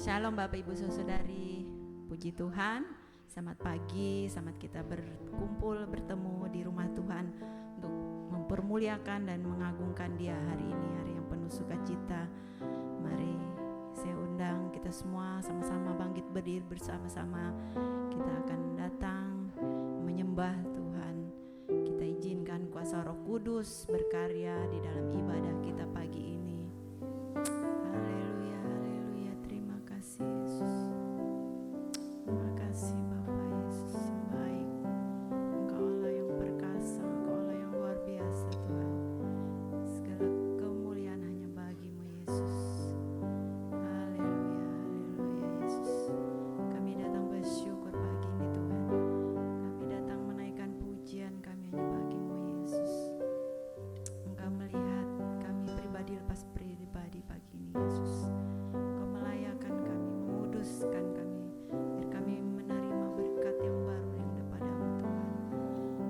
Shalom Bapak Ibu Saudari, puji Tuhan. Selamat pagi, selamat kita berkumpul bertemu di rumah Tuhan untuk mempermuliakan dan mengagungkan Dia hari ini, hari yang penuh sukacita. Mari saya undang kita semua sama-sama bangkit berdiri bersama-sama. Kita akan datang menyembah Tuhan. Kita izinkan kuasa Roh Kudus berkarya di dalam ibadah kita pagi ini. Haleluya, haleluya. Terima kasih Yesus. Terima kasih Bapak Yesus yang baik. Engkau Allah yang perkasa, Engkau Allah yang luar biasa Tuhan. Segala kemuliaan hanya bagi-Mu Yesus. Haleluya, haleluya Yesus. Kami datang bersyukur pagi ini Tuhan. Kami datang menaikkan pujian kami hanya bagi-Mu Yesus. Engkau melihat kami pribadi lepas pribadi pagi ini Yesus. Engkau melayakan kami, menguduskan kami, biar kami menerima berkat yang baru yang daripada-Mu Tuhan.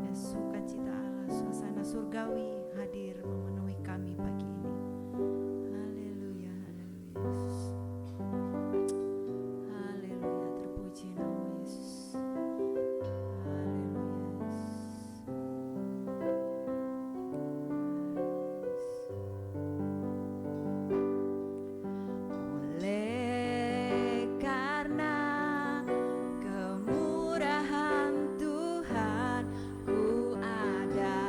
Ya, sukacita Allah, suasana surgawi hadir memenuhi kami pagi ini. Haleluya, haleluya Yesus. Haleluya, terpuji nama Yesus. Haleluya Yesus. Oleh karena kemurahan Tuhan, ku ada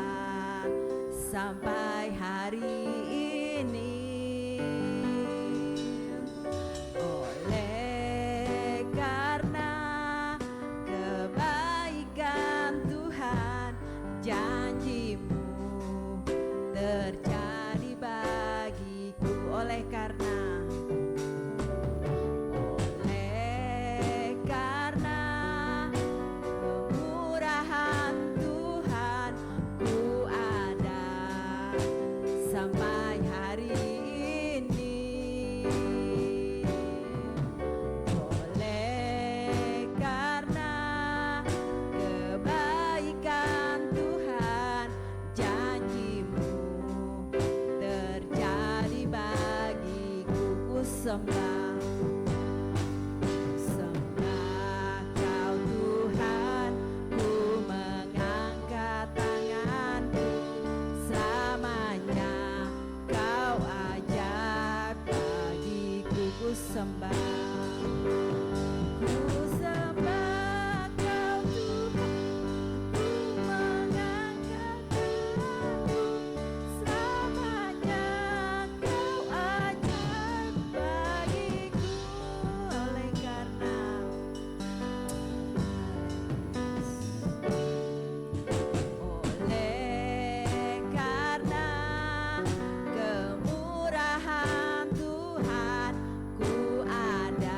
sampai hari ini. Oleh karena kebaikan Tuhan, janji-Mu terjadi bagiku. Oleh karena kemurahan Tuhan, ku ada sampai hari ini. Oleh karena kebaikan Tuhan, janji-Mu terjadi bagiku. Ku sembah Kau Tuhan, ku mengangkat tanganku. Selamanya Kau ajar bagiku. Ku sembah Kau Tuhan, ku mengangkat tanganku. Selamanya Kau ajar bagiku. Oleh karena kemurahan Tuhan, ku ada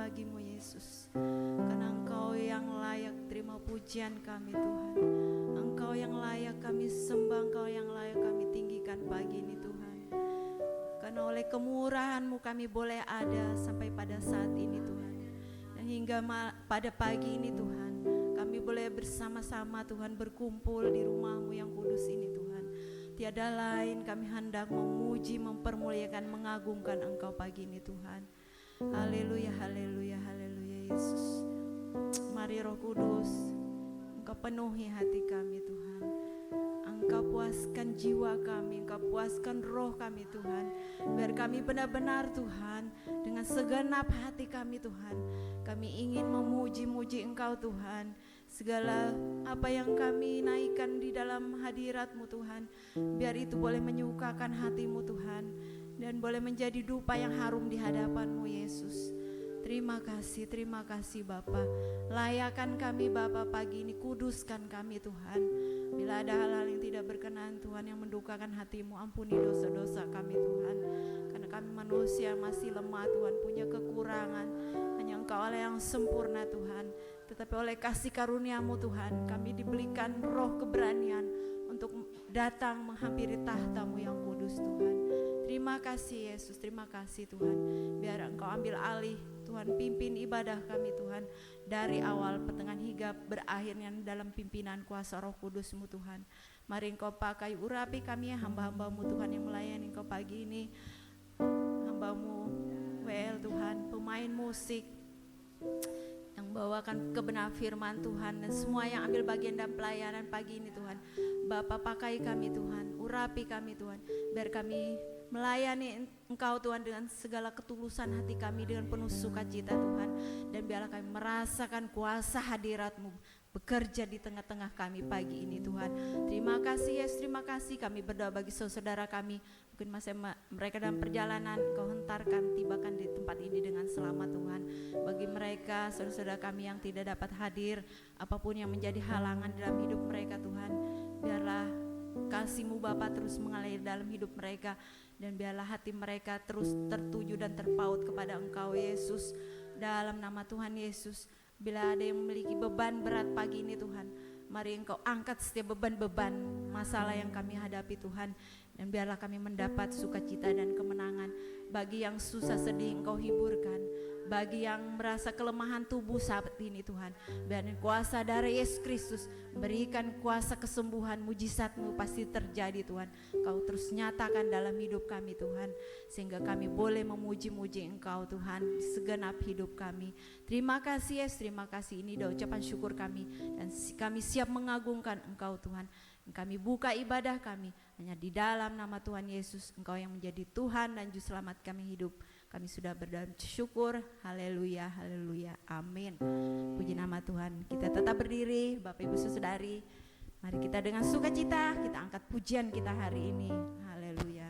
bagimu Yesus, karena Engkau yang layak terima pujian kami Tuhan. Engkau yang layak kami sembah, Engkau yang layak kami tinggikan pagi ini Tuhan. Karena oleh kemurahan-Mu kami boleh ada sampai pada saat ini Tuhan. Dan hingga pada pagi ini Tuhan, kami boleh bersama-sama Tuhan berkumpul di rumah-Mu yang kudus ini Tuhan. Tiada lain kami hendak memuji, mempermuliakan, mengagungkan Engkau pagi ini Tuhan. Haleluya, haleluya, haleluya Yesus. Mari Roh Kudus, Engkau penuhi hati kami Tuhan. Engkau puaskan jiwa kami, Engkau puaskan roh kami Tuhan. Biar kami benar-benar Tuhan, dengan segenap hati kami Tuhan, kami ingin memuji-muji Engkau Tuhan. Segala apa yang kami naikkan di dalam hadirat-Mu Tuhan, biar itu boleh menyukakan hati-Mu Tuhan, dan boleh menjadi dupa yang harum di hadapan-Mu Yesus. Terima kasih Bapa. Layakan kami Bapa pagi ini, kuduskan kami Tuhan. Bila ada hal-hal yang tidak berkenan Tuhan, yang mendukakan hati-Mu, ampuni dosa-dosa kami Tuhan. Karena kami manusia masih lemah Tuhan, punya kekurangan. Hanya Engkau Allah yang sempurna Tuhan. Tetapi oleh kasih karunia-Mu Tuhan, kami diberikan roh keberanian untuk datang menghampiri tahta-Mu yang kudus Tuhan. Terima kasih Yesus, terima kasih Tuhan. Biar Engkau ambil alih Tuhan, pimpin ibadah kami Tuhan, dari awal pertengahan hingga berakhirnya dalam pimpinan kuasa Roh Kudus-Mu Tuhan. Mari Engkau pakai urapi kami hamba-hamba-Mu Tuhan yang melayani Engkau pagi ini. Hamba-Mu WL Tuhan, pemain musik yang bawakan kebenaran firman Tuhan, dan semua yang ambil bagian dalam pelayanan pagi ini Tuhan. Bapa, pakai kami Tuhan, urapi kami Tuhan, biar kami melayani Engkau Tuhan dengan segala ketulusan hati kami, dengan penuh sukacita Tuhan. Dan biarlah kami merasakan kuasa hadirat-Mu bekerja di tengah-tengah kami pagi ini Tuhan. Terima kasih Yesus, terima kasih. Kami berdoa bagi saudara kami, mungkin masih mereka dalam perjalanan, Engkau hentarkan, tibakan di tempat ini dengan selamat Tuhan. Bagi mereka saudara-saudara kami yang tidak dapat hadir, apapun yang menjadi halangan dalam hidup mereka Tuhan, biarlah kasih-Mu Bapa terus mengalir dalam hidup mereka. Dan biarlah hati mereka terus tertuju dan terpaut kepada Engkau Yesus. Dalam nama Tuhan Yesus, bila ada yang memiliki beban berat pagi ini Tuhan, mari Engkau angkat setiap beban-beban masalah yang kami hadapi Tuhan. Dan biarlah kami mendapat sukacita dan kemenangan. Bagi yang susah sedih Engkau hiburkan. Bagi yang merasa kelemahan tubuh saat ini Tuhan, biar kuasa darah Yesus Kristus berikan kuasa kesembuhan, mujizat-Mu pasti terjadi Tuhan. Kau terus nyatakan dalam hidup kami Tuhan, sehingga kami boleh memuji-muji Engkau Tuhan segenap hidup kami. Terima kasih Yesus, terima kasih. Ini doa ucapan syukur kami, dan kami siap mengagungkan Engkau Tuhan. Kami buka ibadah kami hanya di dalam nama Tuhan Yesus, Engkau yang menjadi Tuhan dan Juru Selamat kami hidup. Kami sudah berdoa syukur, haleluya, haleluya, amin. Puji nama Tuhan. Kita tetap berdiri, Bapak Ibu Saudari. Mari kita dengan sukacita, kita angkat pujian kita hari ini. Haleluya.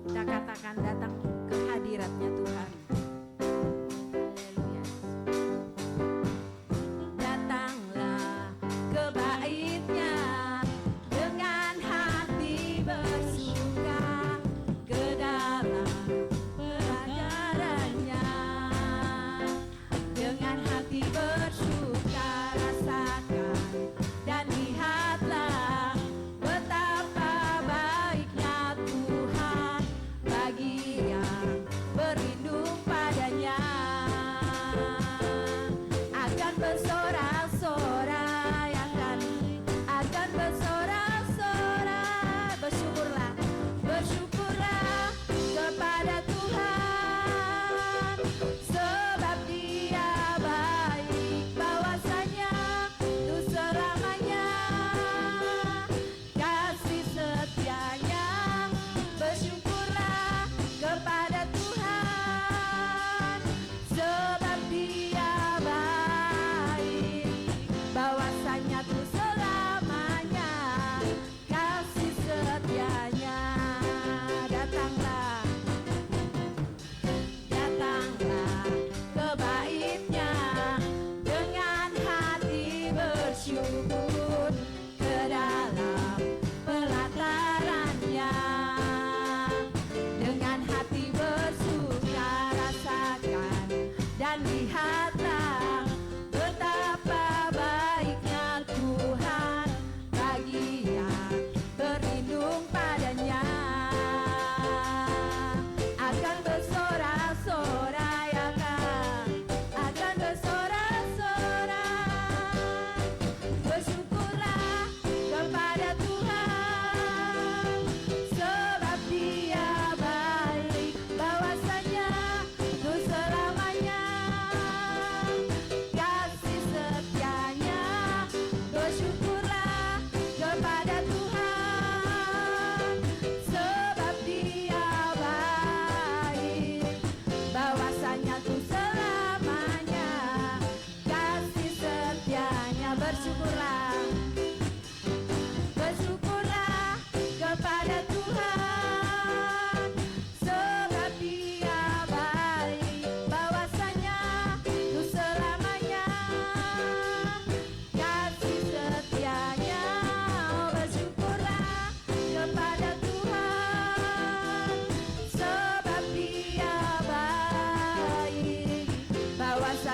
Kita katakan datang ke hadirat-Nya Tuhan. Haleluya. Datanglah ke bait-Nya. Bersuka rasakan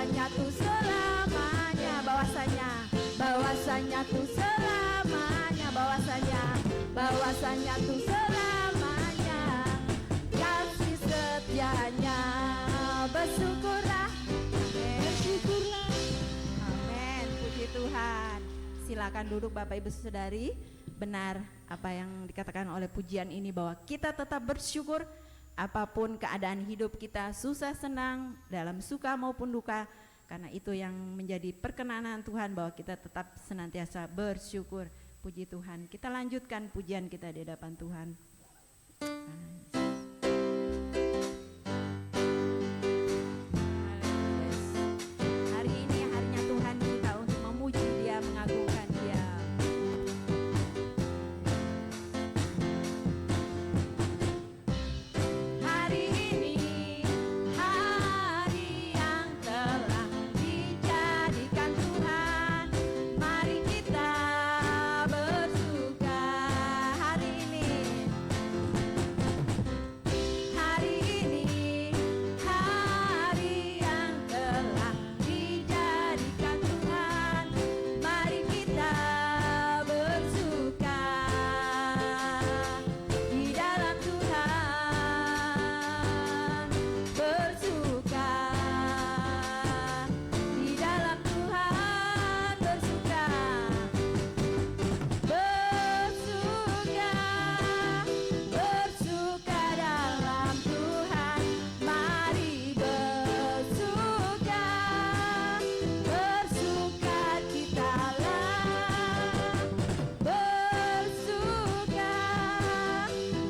bahwasanya tuh selamanya, bahwasanya tuh selamanya, bahwasanya tuh selamanya kasih setianya. Bersyukurlah, bersyukurlah. Amin, puji Tuhan. Silakan duduk Bapak Ibu Saudari. Benar apa yang dikatakan oleh pujian ini, bahwa kita tetap bersyukur apapun keadaan hidup kita, susah senang, dalam suka maupun duka, karena itu yang menjadi perkenanan Tuhan, bahwa kita tetap senantiasa bersyukur. Puji Tuhan. Kita lanjutkan pujian kita di hadapan Tuhan. Hari ini harinya Tuhan kita untuk memuji Dia, mengagungkan Dia. Hari ini hari yang telah dijadikan Tuhan, mari kita bersuka. Hari ini hari yang telah dijadikan Tuhan, mari kita bersuka di dalam Tuhan, bersuka di dalam Tuhan, bersuka, bersuka dalam Tuhan, mari bersuka, bersuka citalah,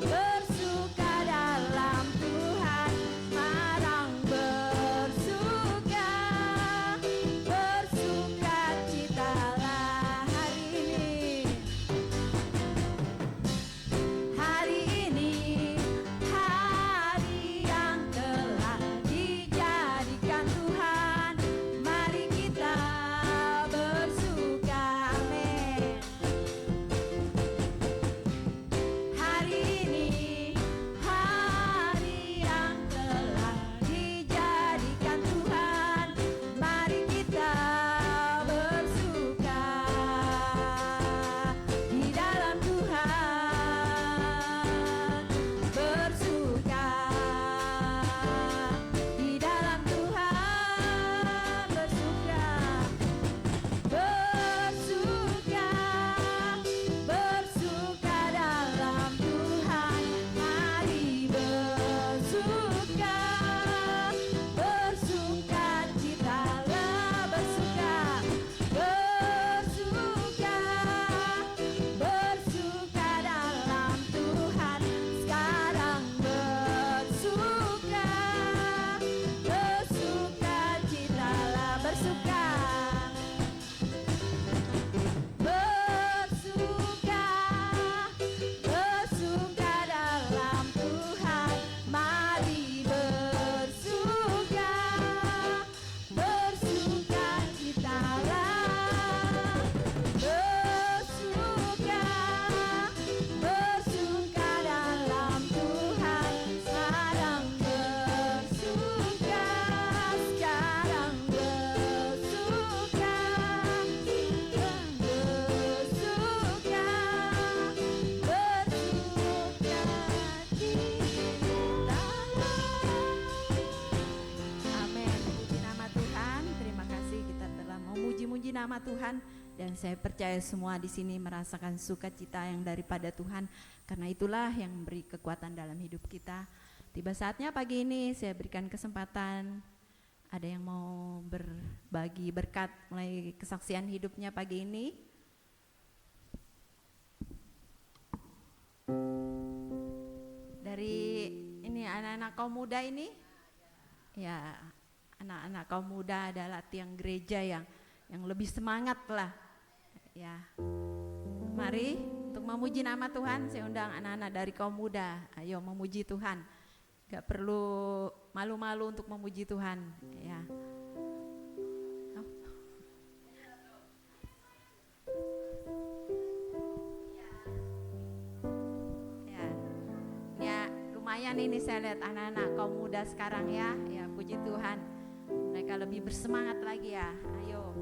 bersuka dalam Tuhan, marang bersuka citalah. Hari ini hari yang telah dijadikan Tuhan, mari kita bersuka. Amin. Hari ini hari yang telah dijadikan Tuhan, mari kita bersuka di dalam Tuhan, bersuka di dalam Tuhan, bersuka, bersuka dalam Tuhan, mari bersuka citalah, bersuka dalam Tuhan, sekarang bersuka citalah, bersuka dalam Tuhan, mari bersuka citalah, bersuka dalam Tuhan, sekarang bersuka, amin. Puji nama Tuhan. Terima kasih kita telah memuji-muji nama Tuhan, dan saya percaya semua di sini merasakan sukacita yang daripada Tuhan, karena itulah yang memberi kekuatan dalam hidup kita. Tiba saatnya pagi ini saya berikan kesempatan, ada yang mau berbagi berkat mulai kesaksian hidupnya pagi ini. Dari ini anak-anak kaum muda ini, ya anak-anak kaum muda adalah tiang gereja yang lebih semangat lah, ya. Mari untuk memuji nama Tuhan, saya undang anak-anak dari kaum muda, ayo memuji Tuhan. Gak perlu malu-malu untuk memuji Tuhan, ya. Lumayan ini saya lihat anak-anak kaum muda sekarang, ya puji Tuhan, mereka lebih bersemangat lagi ya. Ayo.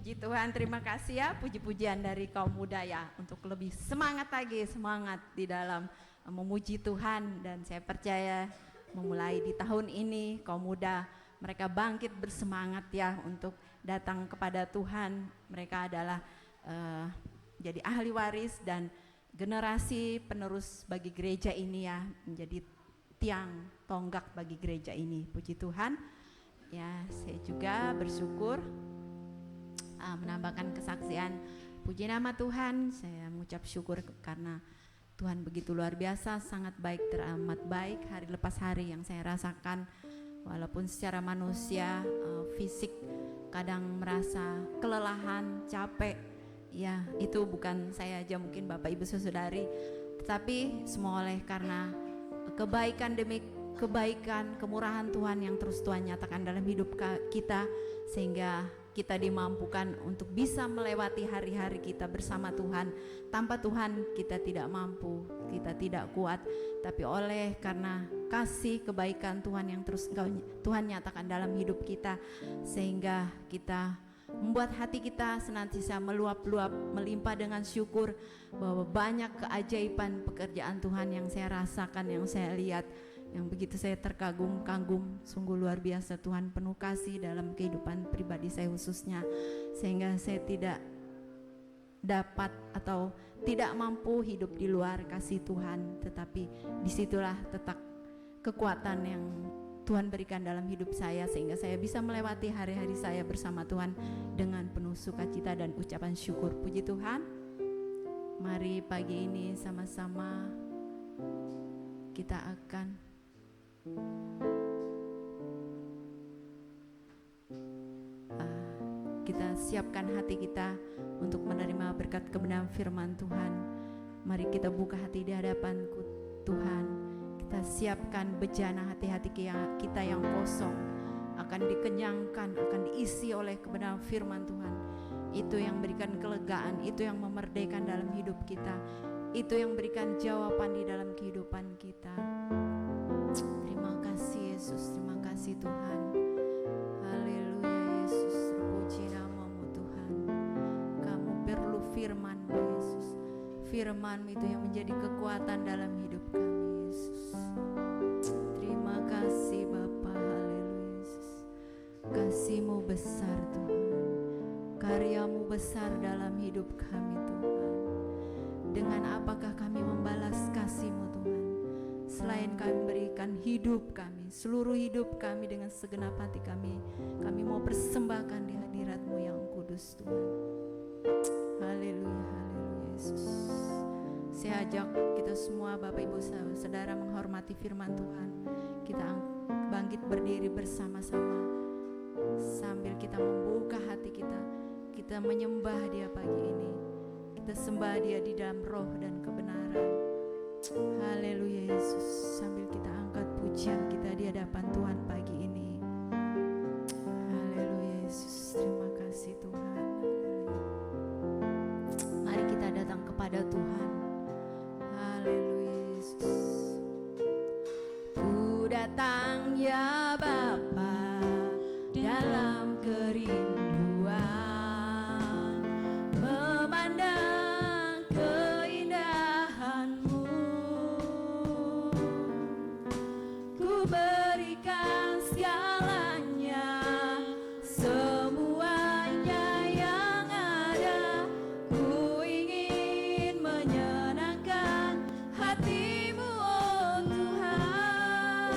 Puji Tuhan, terima kasih ya puji-pujian dari kaum muda ya, untuk lebih semangat lagi, semangat di dalam memuji Tuhan. Dan saya percaya memulai di tahun ini kaum muda mereka bangkit bersemangat ya untuk datang kepada Tuhan. Mereka adalah jadi ahli waris dan generasi penerus bagi gereja ini ya, menjadi tiang tonggak bagi gereja ini. Puji Tuhan ya, saya juga bersyukur menambahkan kesaksian. Puji nama Tuhan, saya mengucap syukur karena Tuhan begitu luar biasa, sangat baik, teramat baik hari lepas hari yang saya rasakan. Walaupun secara manusia fisik kadang merasa kelelahan, capek, ya itu bukan saya aja, mungkin Bapak Ibu Saudari, tetapi semua oleh karena kebaikan demi kebaikan, kemurahan Tuhan yang terus Tuhan nyatakan dalam hidup kita, sehingga kita dimampukan untuk bisa melewati hari-hari kita bersama Tuhan. Tanpa Tuhan kita tidak mampu, kita tidak kuat, tapi oleh karena kasih kebaikan Tuhan yang terus Tuhan nyatakan dalam hidup kita, sehingga kita membuat hati kita senantiasa meluap-luap, melimpah dengan syukur bahwa banyak keajaiban pekerjaan Tuhan yang saya rasakan, yang saya lihat, yang begitu saya terkagum-kagum. Sungguh luar biasa, Tuhan penuh kasih dalam kehidupan pribadi saya khususnya, sehingga saya tidak dapat atau tidak mampu hidup di luar kasih Tuhan. Tetapi disitulah letak kekuatan yang Tuhan berikan dalam hidup saya, sehingga saya bisa melewati hari-hari saya bersama Tuhan dengan penuh sukacita dan ucapan syukur. Puji Tuhan. Mari pagi ini sama-sama kita akan siapkan hati kita untuk menerima berkat kebenaran firman Tuhan. Mari kita buka hati di hadapan-Ku Tuhan. Kita siapkan bejana hati-hati kita yang kosong, akan dikenyangkan, akan diisi oleh kebenaran firman Tuhan. Itu yang berikan kelegaan, itu yang memerdekakan dalam hidup kita, itu yang berikan jawaban di dalam kehidupan kita. Terima kasih Yesus, terima kasih Tuhan. Haleluya Yesus, terpuji nama-Mu Tuhan. Kamu perlu firman-Mu Yesus. Firman-Mu itu yang menjadi kekuatan dalam hidup kami Yesus. Terima kasih Bapa, haleluya Yesus. Kasih-Mu besar Tuhan, karya-Mu besar dalam hidup kami Tuhan. Dengan apakah kami membalas kasih-Mu Tuhan, selain kami berikan hidup kami, seluruh hidup kami dengan segenap hati kami mau persembahkan di hadirat-Mu yang kudus Tuhan. Haleluya, haleluya Yesus. Saya ajak kita semua Bapak Ibu Saudara menghormati firman Tuhan. Kita bangkit berdiri bersama-sama sambil kita membuka hati kita. Kita menyembah Dia pagi ini. Kita sembah Dia di dalam roh dan kebenaran. Haleluya Yesus. Sambil kita angkat pujian kita di hadapan Tuhan pagi ini. Haleluya Yesus. Terima kasih Tuhan. Haleluya. Mari kita datang kepada Tuhan. Haleluya Yesus. Ku datang ya Bapa dalam kerinduan, memandang keindahan-Mu. Ku berikan segalanya, semuanya yang ada. Ku ingin menyenangkan hati-Mu, oh Tuhan.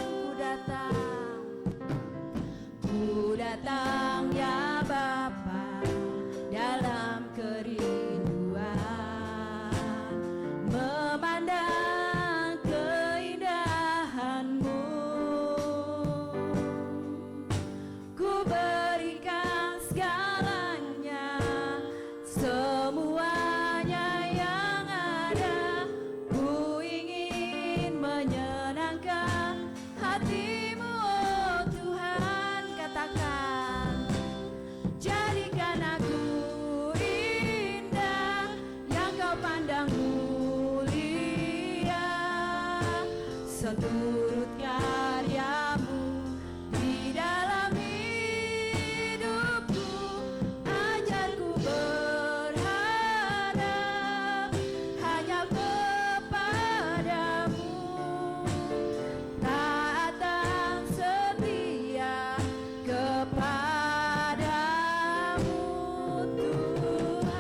Ku datang ya Bapa dalam kerinduan, memandang keindahan-Mu. Ku berikan segalanya, semuanya yang ada. Ku ingin menyenangkan hati-Mu, oh Tuhan. Katakan, jadikan aku indah yang Kau pandang mulia, seturut karya-Mu di dalam hidupku. Ajarku berharap hanya kepadamu, taat dan setia kepadamu Tuhan.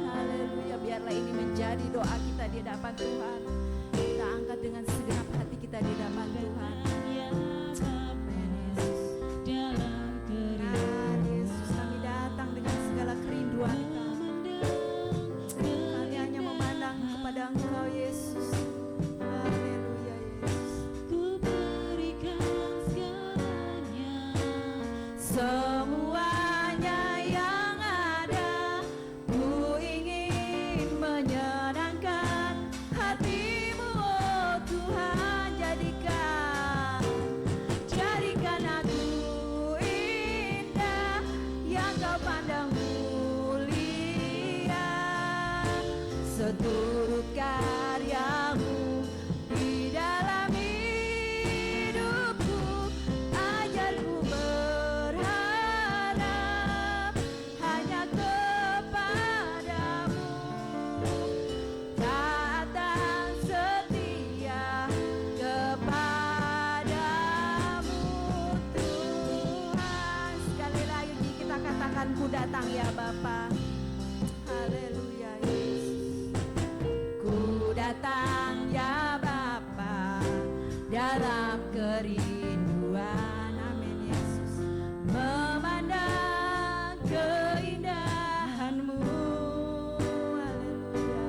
Haleluya. Biarlah ini menjadi doa kita di hadapan Tuhan. Kita angkat dengan segenap hati kita di hadapan Tuhan. Yesus, kami datang dengan segala kerinduan kami. Kami hanya memandang kepada Engkau Yesus. Haleluya Yesus. Ku berikan segalanya, semuanya yang ada. Ku ingin menyenangkan hati-Mu, oh Tuhan. Jadikan aku indah yang Kau pandang mulia, seturut karya-Mu di dalam hidupku. Ajarku berharap hanya kepadamu, taat dan setia kepadamu Tuhan. Sekali lagi kita katakan, ku datang ya Bapa. Haleluya Yesus. Ku datang ya Bapa dalam kerinduan. Amin Yesus. Memandang keindahan-Mu. Haleluya.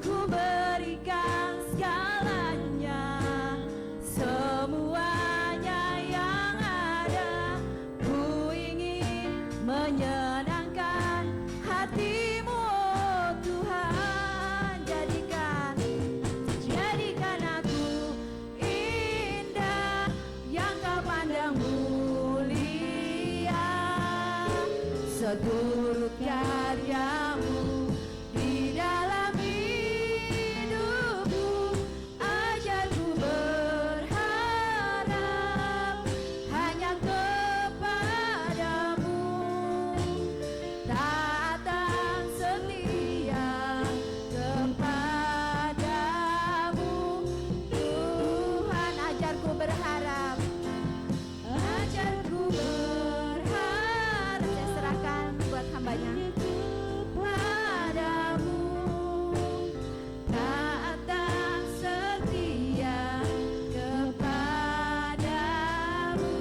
Ku berikan segalanya, semuanya yang ada. Ku ingin turut karyamu di dalam hidupku. Ajarku berharap hanya kepadamu, taat dan setia kepadamu. Tuhan, ajarku berharap, ajarku berharap. Saya serahkan buat hambanya. Padamu, taat dan setia kepadamu.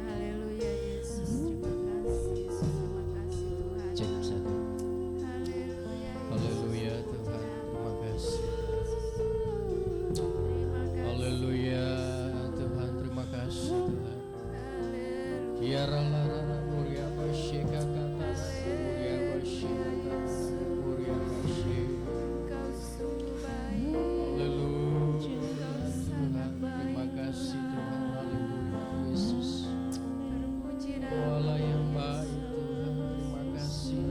Haleluya Yesus, terima kasih Yesus, terima kasih Tuhan. Cukup satu. Haleluya Yesus. Haleluya Tuhan, terima kasih. Terima kasih. Haleluya Tuhan, terima kasih Tuhan. Ya rala rala muria basyika kata muria basyika kata muria basyika. Engkau sungguh baik. Haleluya Engkau Tuhan, sangat baik. terima kasih Tuhan. Haleluya Yesus. Terpuji dan Allah yang baik Tuhan, terima kasih.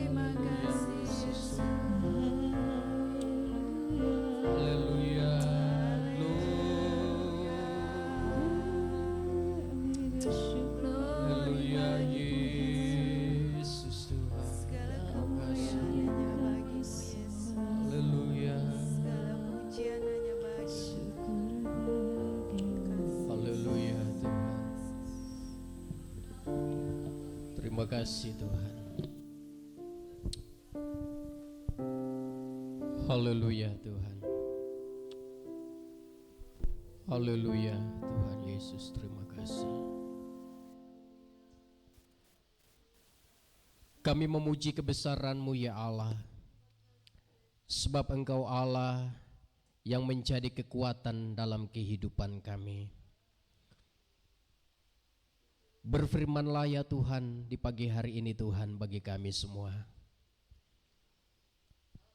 terima Haleluya kasih Yesus. Yesus. Haleluya. Haleluya Yesus Tuhan. Segala Terima kasih. kemuliaan hanya bagimu Yesus. Haleluya. Segala pujian hanya bagimu. Haleluya Tuhan. Terima kasih Tuhan. Haleluya Tuhan. Haleluya Tuhan Yesus, terima kasih. Kami memuji kebesaran-Mu ya Allah, sebab Engkau Allah yang menjadi kekuatan dalam kehidupan kami. Berfirmanlah ya Tuhan di pagi hari ini Tuhan bagi kami semua.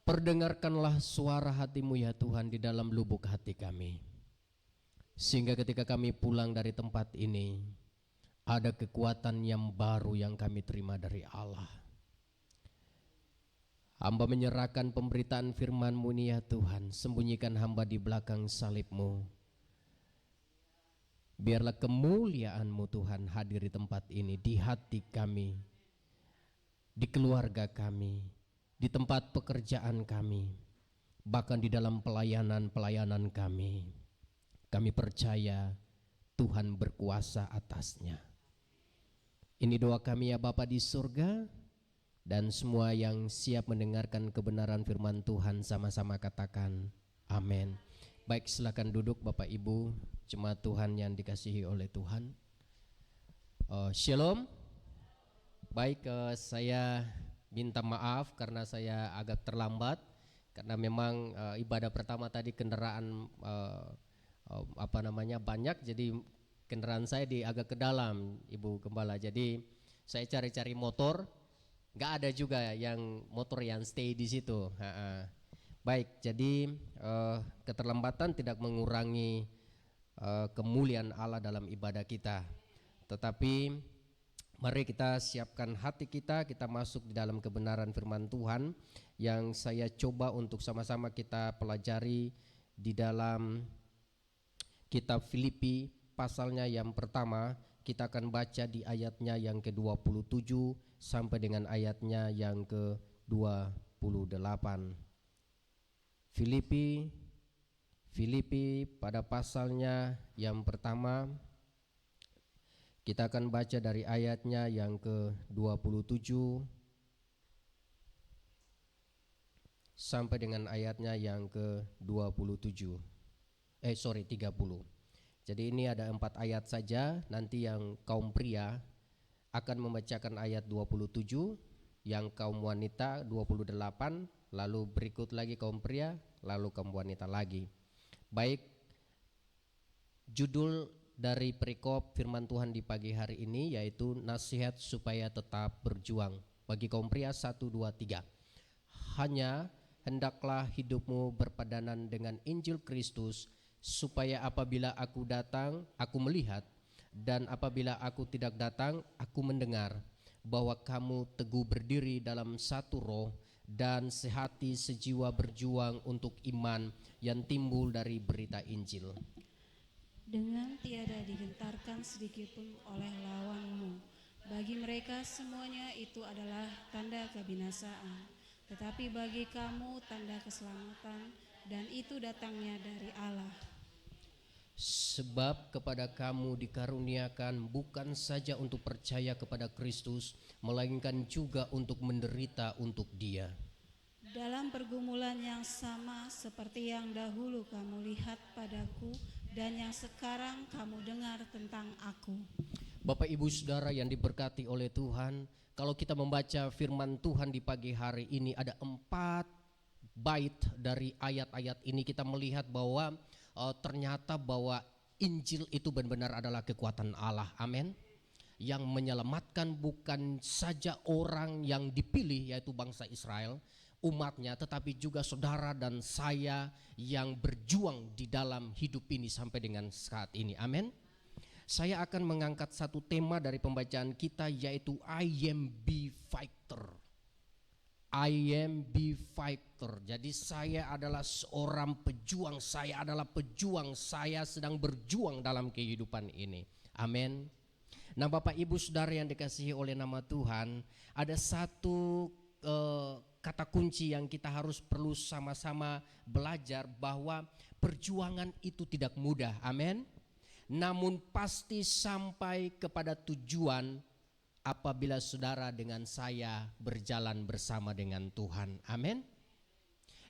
Perdengarkanlah suara hati-Mu ya Tuhan di dalam lubuk hati kami. Sehingga ketika kami pulang dari tempat ini, ada kekuatan yang baru yang kami terima dari Allah. Hamba menyerahkan pemberitaan firman-Mu ini ya Tuhan, sembunyikan hamba di belakang salib-Mu. Biarlah kemuliaan-Mu Tuhan hadir di tempat ini, di hati kami, di keluarga kami, di tempat pekerjaan kami, bahkan di dalam pelayanan-pelayanan kami. Kami percaya Tuhan berkuasa atasnya. Ini doa kami ya Bapa di surga, dan semua yang siap mendengarkan kebenaran firman Tuhan sama-sama katakan amin. Baik, silakan duduk Bapak Ibu, jemaat Tuhan yang dikasihi oleh Tuhan. Shalom. Baik, saya minta maaf karena saya agak terlambat, karena memang ibadah pertama tadi kendaraan banyak, jadi kendaraan saya agak ke dalam Ibu Gembala, jadi saya cari-cari motor, nggak ada juga yang motor yang stay di situ. Baik, jadi keterlambatan tidak mengurangi kemuliaan Allah dalam ibadah kita, tetapi mari kita siapkan hati kita, kita masuk di dalam kebenaran firman Tuhan yang saya coba untuk sama-sama kita pelajari di dalam kitab Filipi pasalnya yang pertama. Kita akan baca di ayatnya yang ke-27 sampai dengan ayatnya yang ke-28. Filipi pada pasalnya yang pertama, kita akan baca dari ayatnya yang ke-27 sampai dengan ayatnya yang ke-30. Jadi ini ada 4 ayat saja. Nanti yang kaum pria akan membacakan ayat 27, yang kaum wanita 28, lalu berikut lagi kaum pria, lalu kaum wanita lagi. Baik, judul dari perikop firman Tuhan di pagi hari ini yaitu nasihat supaya tetap berjuang. Bagi kaum pria 1, 2, 3. Hanya hendaklah hidupmu berpadanan dengan Injil Kristus supaya apabila aku datang, aku melihat, dan apabila aku tidak datang, aku mendengar, bahwa kamu teguh berdiri dalam satu roh dan sehati sejiwa berjuang untuk iman yang timbul dari berita Injil. Dengan tiada digentarkan sedikitpun oleh lawanmu. Bagi mereka semuanya itu adalah tanda kebinasaan, tetapi bagi kamu tanda keselamatan, dan itu datangnya dari Allah. Sebab kepada kamu dikaruniakan bukan saja untuk percaya kepada Kristus, melainkan juga untuk menderita untuk Dia. Dalam pergumulan yang sama seperti yang dahulu kamu lihat padaku dan yang sekarang kamu dengar tentang aku. Bapak Ibu Saudara yang diberkati oleh Tuhan, kalau kita membaca firman Tuhan di pagi hari ini, ada 4 bait dari ayat-ayat ini kita melihat bahwa ternyata bahwa Injil itu benar-benar adalah kekuatan Allah. Amin. Yang menyelamatkan bukan saja orang yang dipilih, yaitu bangsa Israel, umatnya, tetapi juga saudara dan saya yang berjuang di dalam hidup ini sampai dengan saat ini. Amin. Saya akan mengangkat satu tema dari pembacaan kita, yaitu I am be fighter. I am be fighter. Jadi saya adalah seorang pejuang, saya adalah pejuang, saya sedang berjuang dalam kehidupan ini. Amin. Nah, Bapak Ibu Saudara yang dikasihi oleh nama Tuhan, ada satu kata kunci yang kita harus perlu sama-sama belajar, bahwa perjuangan itu tidak mudah. Amin. Namun pasti sampai kepada tujuan apabila saudara dengan saya berjalan bersama dengan Tuhan. Amin.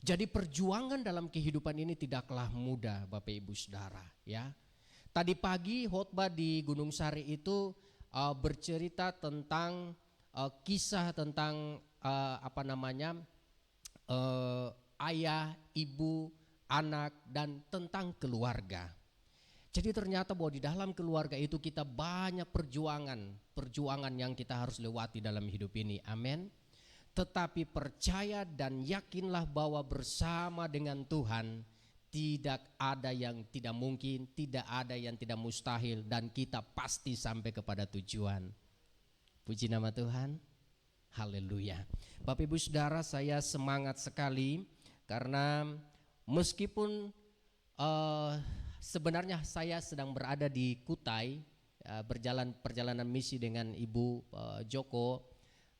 Jadi perjuangan dalam kehidupan ini tidaklah mudah, Bapak Ibu Saudara, ya. Tadi pagi khotbah di Gunung Sari itu bercerita tentang kisah tentang ayah, ibu, anak, dan tentang keluarga. Jadi ternyata bahwa di dalam keluarga itu kita banyak perjuangan yang kita harus lewati dalam hidup ini. Amin. Tetapi percaya dan yakinlah bahwa bersama dengan Tuhan tidak ada yang tidak mungkin, tidak ada yang tidak mustahil, dan kita pasti sampai kepada tujuan. Puji nama Tuhan. Haleluya. Bapak Ibu Saudara, saya semangat sekali karena meskipun sebenarnya saya sedang berada di Kutai, perjalanan misi dengan Ibu Joko,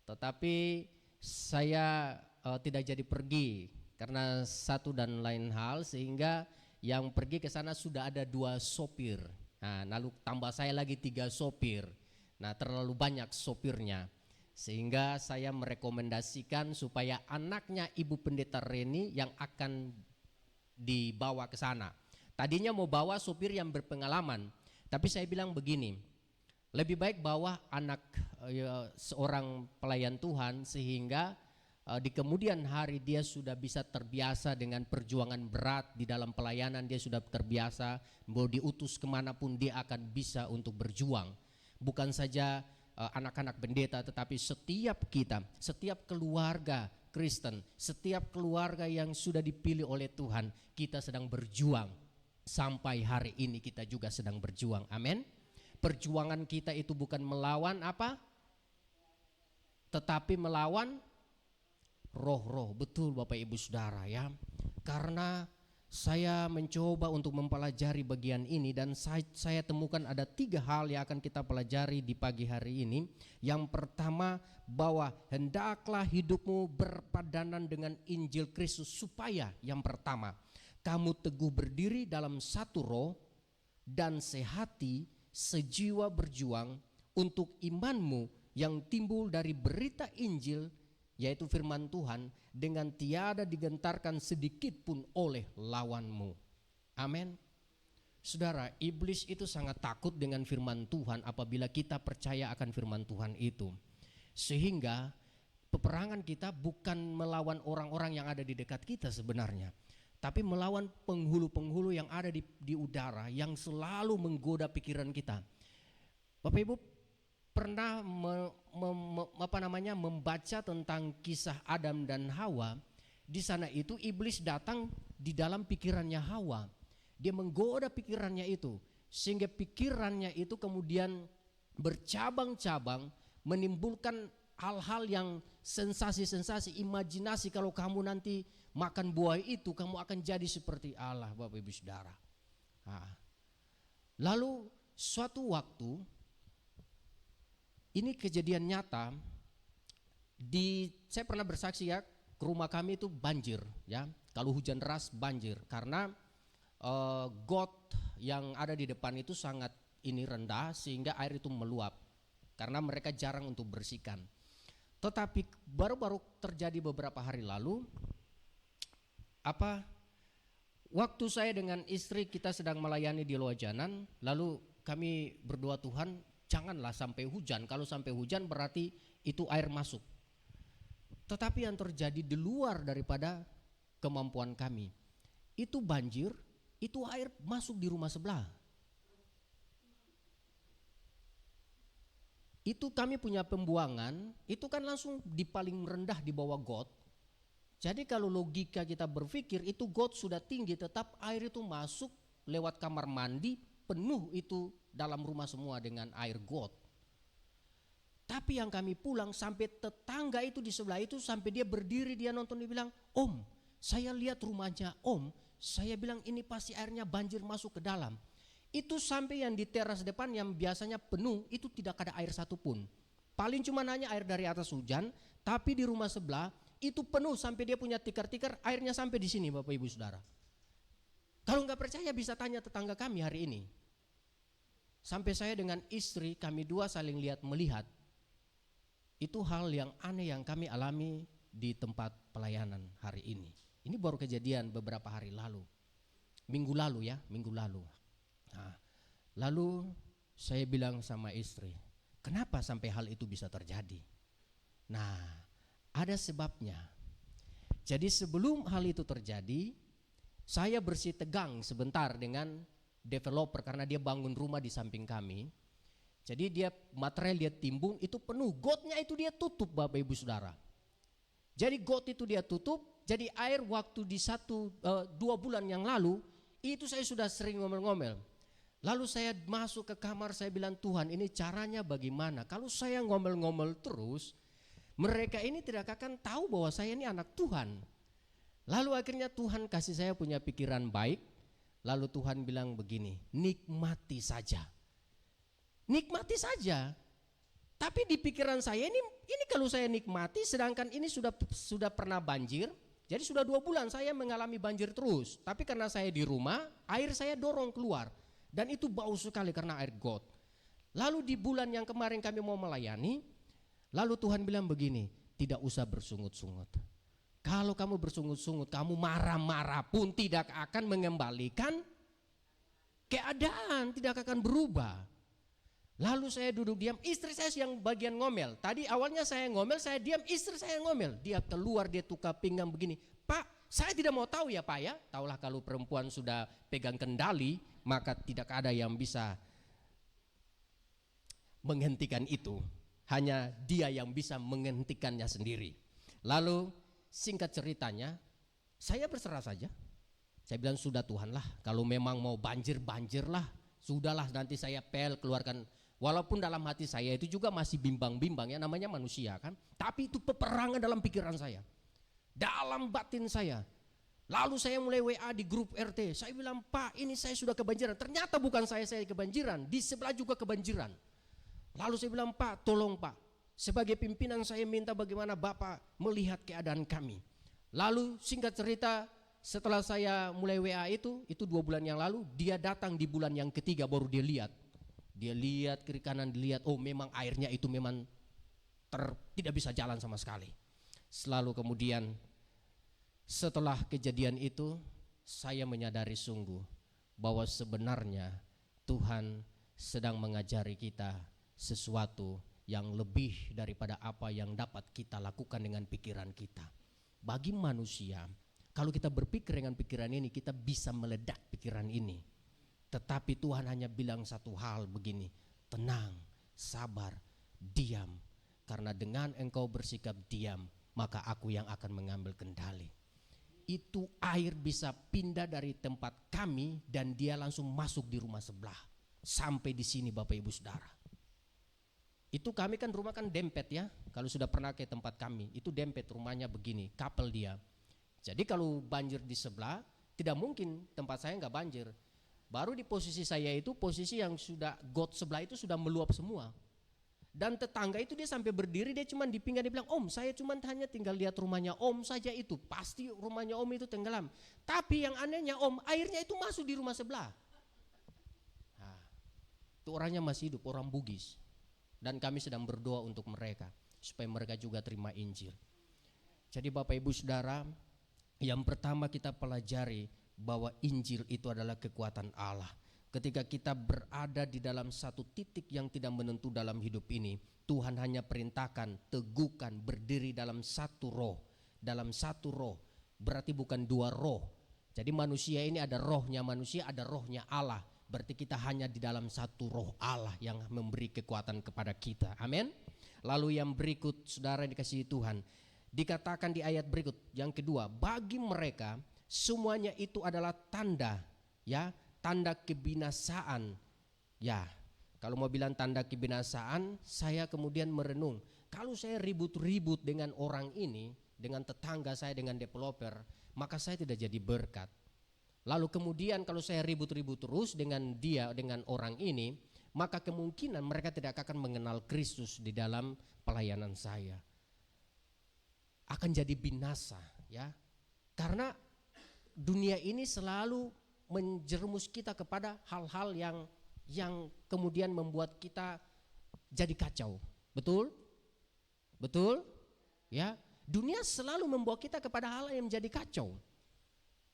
tetapi saya tidak jadi pergi karena satu dan lain hal, sehingga yang pergi ke sana sudah ada 2 sopir. Nah, lalu tambah saya lagi 3 sopir. Nah, terlalu banyak sopirnya, sehingga saya merekomendasikan supaya anaknya Ibu Pendeta Reni yang akan dibawa ke sana. Tadinya mau bawa sopir yang berpengalaman, tapi saya bilang begini, lebih baik bawa anak seorang pelayan Tuhan, sehingga di kemudian hari dia sudah bisa terbiasa dengan perjuangan berat di dalam pelayanan. Dia sudah terbiasa, mau diutus kemanapun dia akan bisa untuk berjuang. Bukan saja anak-anak pendeta, tetapi setiap kita, setiap keluarga Kristen, setiap keluarga yang sudah dipilih oleh Tuhan, kita sedang berjuang. Sampai hari ini kita juga sedang berjuang. Amin. Perjuangan kita itu bukan melawan apa? Tetapi melawan roh-roh. Betul Bapak Ibu Saudara, ya. Karena saya mencoba untuk mempelajari bagian ini, dan saya temukan ada 3 hal yang akan kita pelajari di pagi hari ini. Yang pertama, bahwa hendaklah hidupmu berpadanan dengan Injil Kristus, supaya yang pertama, kamu teguh berdiri dalam satu roh dan sehati sejiwa berjuang untuk imanmu yang timbul dari berita Injil, yaitu firman Tuhan, dengan tiada digentarkan sedikit pun oleh lawanmu. Amin. Saudara, iblis itu sangat takut dengan firman Tuhan apabila kita percaya akan firman Tuhan itu. Sehingga peperangan kita bukan melawan orang-orang yang ada di dekat kita sebenarnya, tapi melawan penghulu-penghulu yang ada di udara yang selalu menggoda pikiran kita. Bapak Ibu pernah membaca tentang kisah Adam dan Hawa? Di sana itu iblis datang di dalam pikirannya Hawa. dia menggoda pikirannya itu, sehingga pikirannya itu kemudian bercabang-cabang, menimbulkan hal-hal yang sensasi-sensasi, imajinasi kalau kamu nanti makan buah itu kamu akan jadi seperti Allah, Bapak Ibu Saudara. Nah, lalu suatu waktu, ini kejadian nyata, saya pernah bersaksi ya, ke rumah kami itu banjir ya, kalau hujan deras banjir, karena got yang ada di depan itu sangat rendah sehingga air itu meluap, karena mereka jarang untuk bersihkan. Tetapi baru-baru terjadi beberapa hari lalu, waktu saya dengan istri kita sedang melayani di Loajanan, lalu kami berdoa, Tuhan janganlah sampai hujan, kalau sampai hujan berarti itu air masuk. Tetapi yang terjadi di luar daripada kemampuan kami, itu banjir, itu air masuk di rumah sebelah. Itu kami punya pembuangan, itu kan langsung di paling rendah di bawah got. Jadi kalau logika kita berpikir itu got sudah tinggi, tetap air itu masuk lewat kamar mandi, penuh itu dalam rumah semua dengan air got. Tapi yang kami pulang sampai tetangga itu di sebelah itu, sampai dia berdiri, dia nonton, dia bilang, Om, saya lihat rumahnya Om, saya bilang ini pasti airnya banjir masuk ke dalam. Itu sampai yang di teras depan yang biasanya penuh, itu tidak ada air satupun. Paling cuma hanya air dari atas hujan, tapi di rumah sebelah itu penuh sampai dia punya tikar-tikar, airnya sampai di sini, Bapak Ibu Saudara. Kalau nggak percaya bisa tanya tetangga kami hari ini. Sampai saya dengan istri, kami dua saling melihat. Itu hal yang aneh yang kami alami di tempat pelayanan hari ini. Ini baru kejadian beberapa hari lalu. Minggu lalu. Nah, lalu saya bilang sama istri, kenapa sampai hal itu bisa terjadi? Nah, ada sebabnya. Jadi sebelum hal itu terjadi, saya bersih tegang sebentar dengan developer karena dia bangun rumah di samping kami. Jadi dia material dia timbung itu penuh, gotnya itu dia tutup, Bapak Ibu Saudara. Jadi got itu dia tutup, jadi air waktu di 2 bulan yang lalu itu saya sudah sering ngomel-ngomel. Lalu saya masuk ke kamar, saya bilang, Tuhan ini caranya bagaimana? Kalau saya ngomel-ngomel terus, mereka ini tidak akan tahu bahwa saya ini anak Tuhan. Lalu akhirnya Tuhan kasih saya punya pikiran baik. Lalu Tuhan bilang begini, nikmati saja. Nikmati saja. Tapi di pikiran saya ini kalau saya nikmati, sedangkan ini sudah pernah banjir. Jadi sudah 2 bulan saya mengalami banjir terus. Tapi karena saya di rumah, air saya dorong keluar. Dan itu bau sekali karena air got. Lalu di bulan yang kemarin kami mau melayani, lalu Tuhan bilang begini, tidak usah bersungut-sungut. Kalau kamu bersungut-sungut, kamu marah-marah pun tidak akan mengembalikan keadaan, tidak akan berubah. Lalu saya duduk diam, istri saya yang bagian ngomel. Tadi awalnya saya ngomel, saya diam, istri saya ngomel. Dia keluar, dia tukar pinggang begini. Pak, saya tidak mau tahu ya Pak ya. Taulah kalau perempuan sudah pegang kendali, maka tidak ada yang bisa menghentikan itu. Hanya dia yang bisa menghentikannya sendiri. Lalu singkat ceritanya, saya berserah saja. Saya bilang sudah Tuhan lah, kalau memang mau banjir-banjirlah. Sudahlah nanti saya keluarkan. Walaupun dalam hati saya itu juga masih bimbang-bimbang ya, namanya manusia kan. Tapi itu peperangan dalam pikiran saya, dalam batin saya. Lalu saya mulai WA di grup RT. Saya bilang, Pak ini saya sudah kebanjiran. Ternyata bukan saya kebanjiran, di sebelah juga kebanjiran. Lalu saya bilang, Pak tolong Pak, sebagai pimpinan saya minta bagaimana Bapak melihat keadaan kami. Lalu singkat cerita, setelah saya mulai WA itu 2 bulan yang lalu, dia datang di bulan yang ketiga baru dia lihat. Dia lihat kiri kanan, dilihat, oh memang airnya itu memang tidak bisa jalan sama sekali. Selalu kemudian setelah kejadian itu, saya menyadari sungguh bahwa sebenarnya Tuhan sedang mengajari kita sesuatu yang lebih daripada apa yang dapat kita lakukan dengan pikiran kita. Bagi manusia, kalau kita berpikir dengan pikiran ini, kita bisa meledak pikiran ini. Tetapi Tuhan hanya bilang satu hal begini, tenang, sabar, diam. Karena dengan engkau bersikap diam, maka aku yang akan mengambil kendali. itu air bisa pindah dari tempat kami dan dia langsung masuk di rumah sebelah. Sampai di sini Bapak Ibu Saudara. Itu kami kan rumah kan dempet ya. Kalau sudah pernah ke tempat kami, itu dempet rumahnya begini, couple dia. Jadi kalau banjir di sebelah, tidak mungkin tempat saya nggak banjir. Baru di posisi saya itu, posisi yang sudah got sebelah itu sudah meluap semua. Dan tetangga itu dia sampai berdiri, dia cuma di pinggir, dia bilang, "Om, saya cuma hanya tinggal lihat rumahnya Om saja itu. Pasti rumahnya Om itu tenggelam. Tapi yang anehnya Om, airnya itu masuk di rumah sebelah." Nah, itu orangnya masih hidup, orang Bugis. Dan kami sedang berdoa untuk mereka, supaya mereka juga terima Injil. Jadi Bapak Ibu Saudara, yang pertama kita pelajari bahwa Injil itu adalah kekuatan Allah. Ketika kita berada di dalam satu titik yang tidak menentu dalam hidup ini, Tuhan hanya perintahkan, teguhkan, berdiri dalam satu roh. Dalam satu roh, berarti bukan dua roh. Jadi manusia ini ada rohnya manusia, ada rohnya Allah. Berarti kita hanya di dalam satu roh Allah yang memberi kekuatan kepada kita. Amin. Lalu yang berikut, saudara yang dikasihi Tuhan, dikatakan di ayat berikut, yang kedua, bagi mereka semuanya itu adalah tanda, ya, tanda kebinasaan. Ya, kalau mau bilang tanda kebinasaan, saya kemudian merenung, kalau saya ribut-ribut dengan orang ini, dengan tetangga saya, dengan developer, maka saya tidak jadi berkat. Lalu kemudian kalau saya ribut-ribut terus dengan dia, dengan orang ini, maka kemungkinan mereka tidak akan mengenal Kristus di dalam pelayanan saya. Akan jadi binasa, ya. Karena dunia ini selalu menjerumus kita kepada hal-hal yang kemudian membuat kita jadi kacau. Betul? Betul? Ya, dunia selalu membawa kita kepada hal yang menjadi kacau.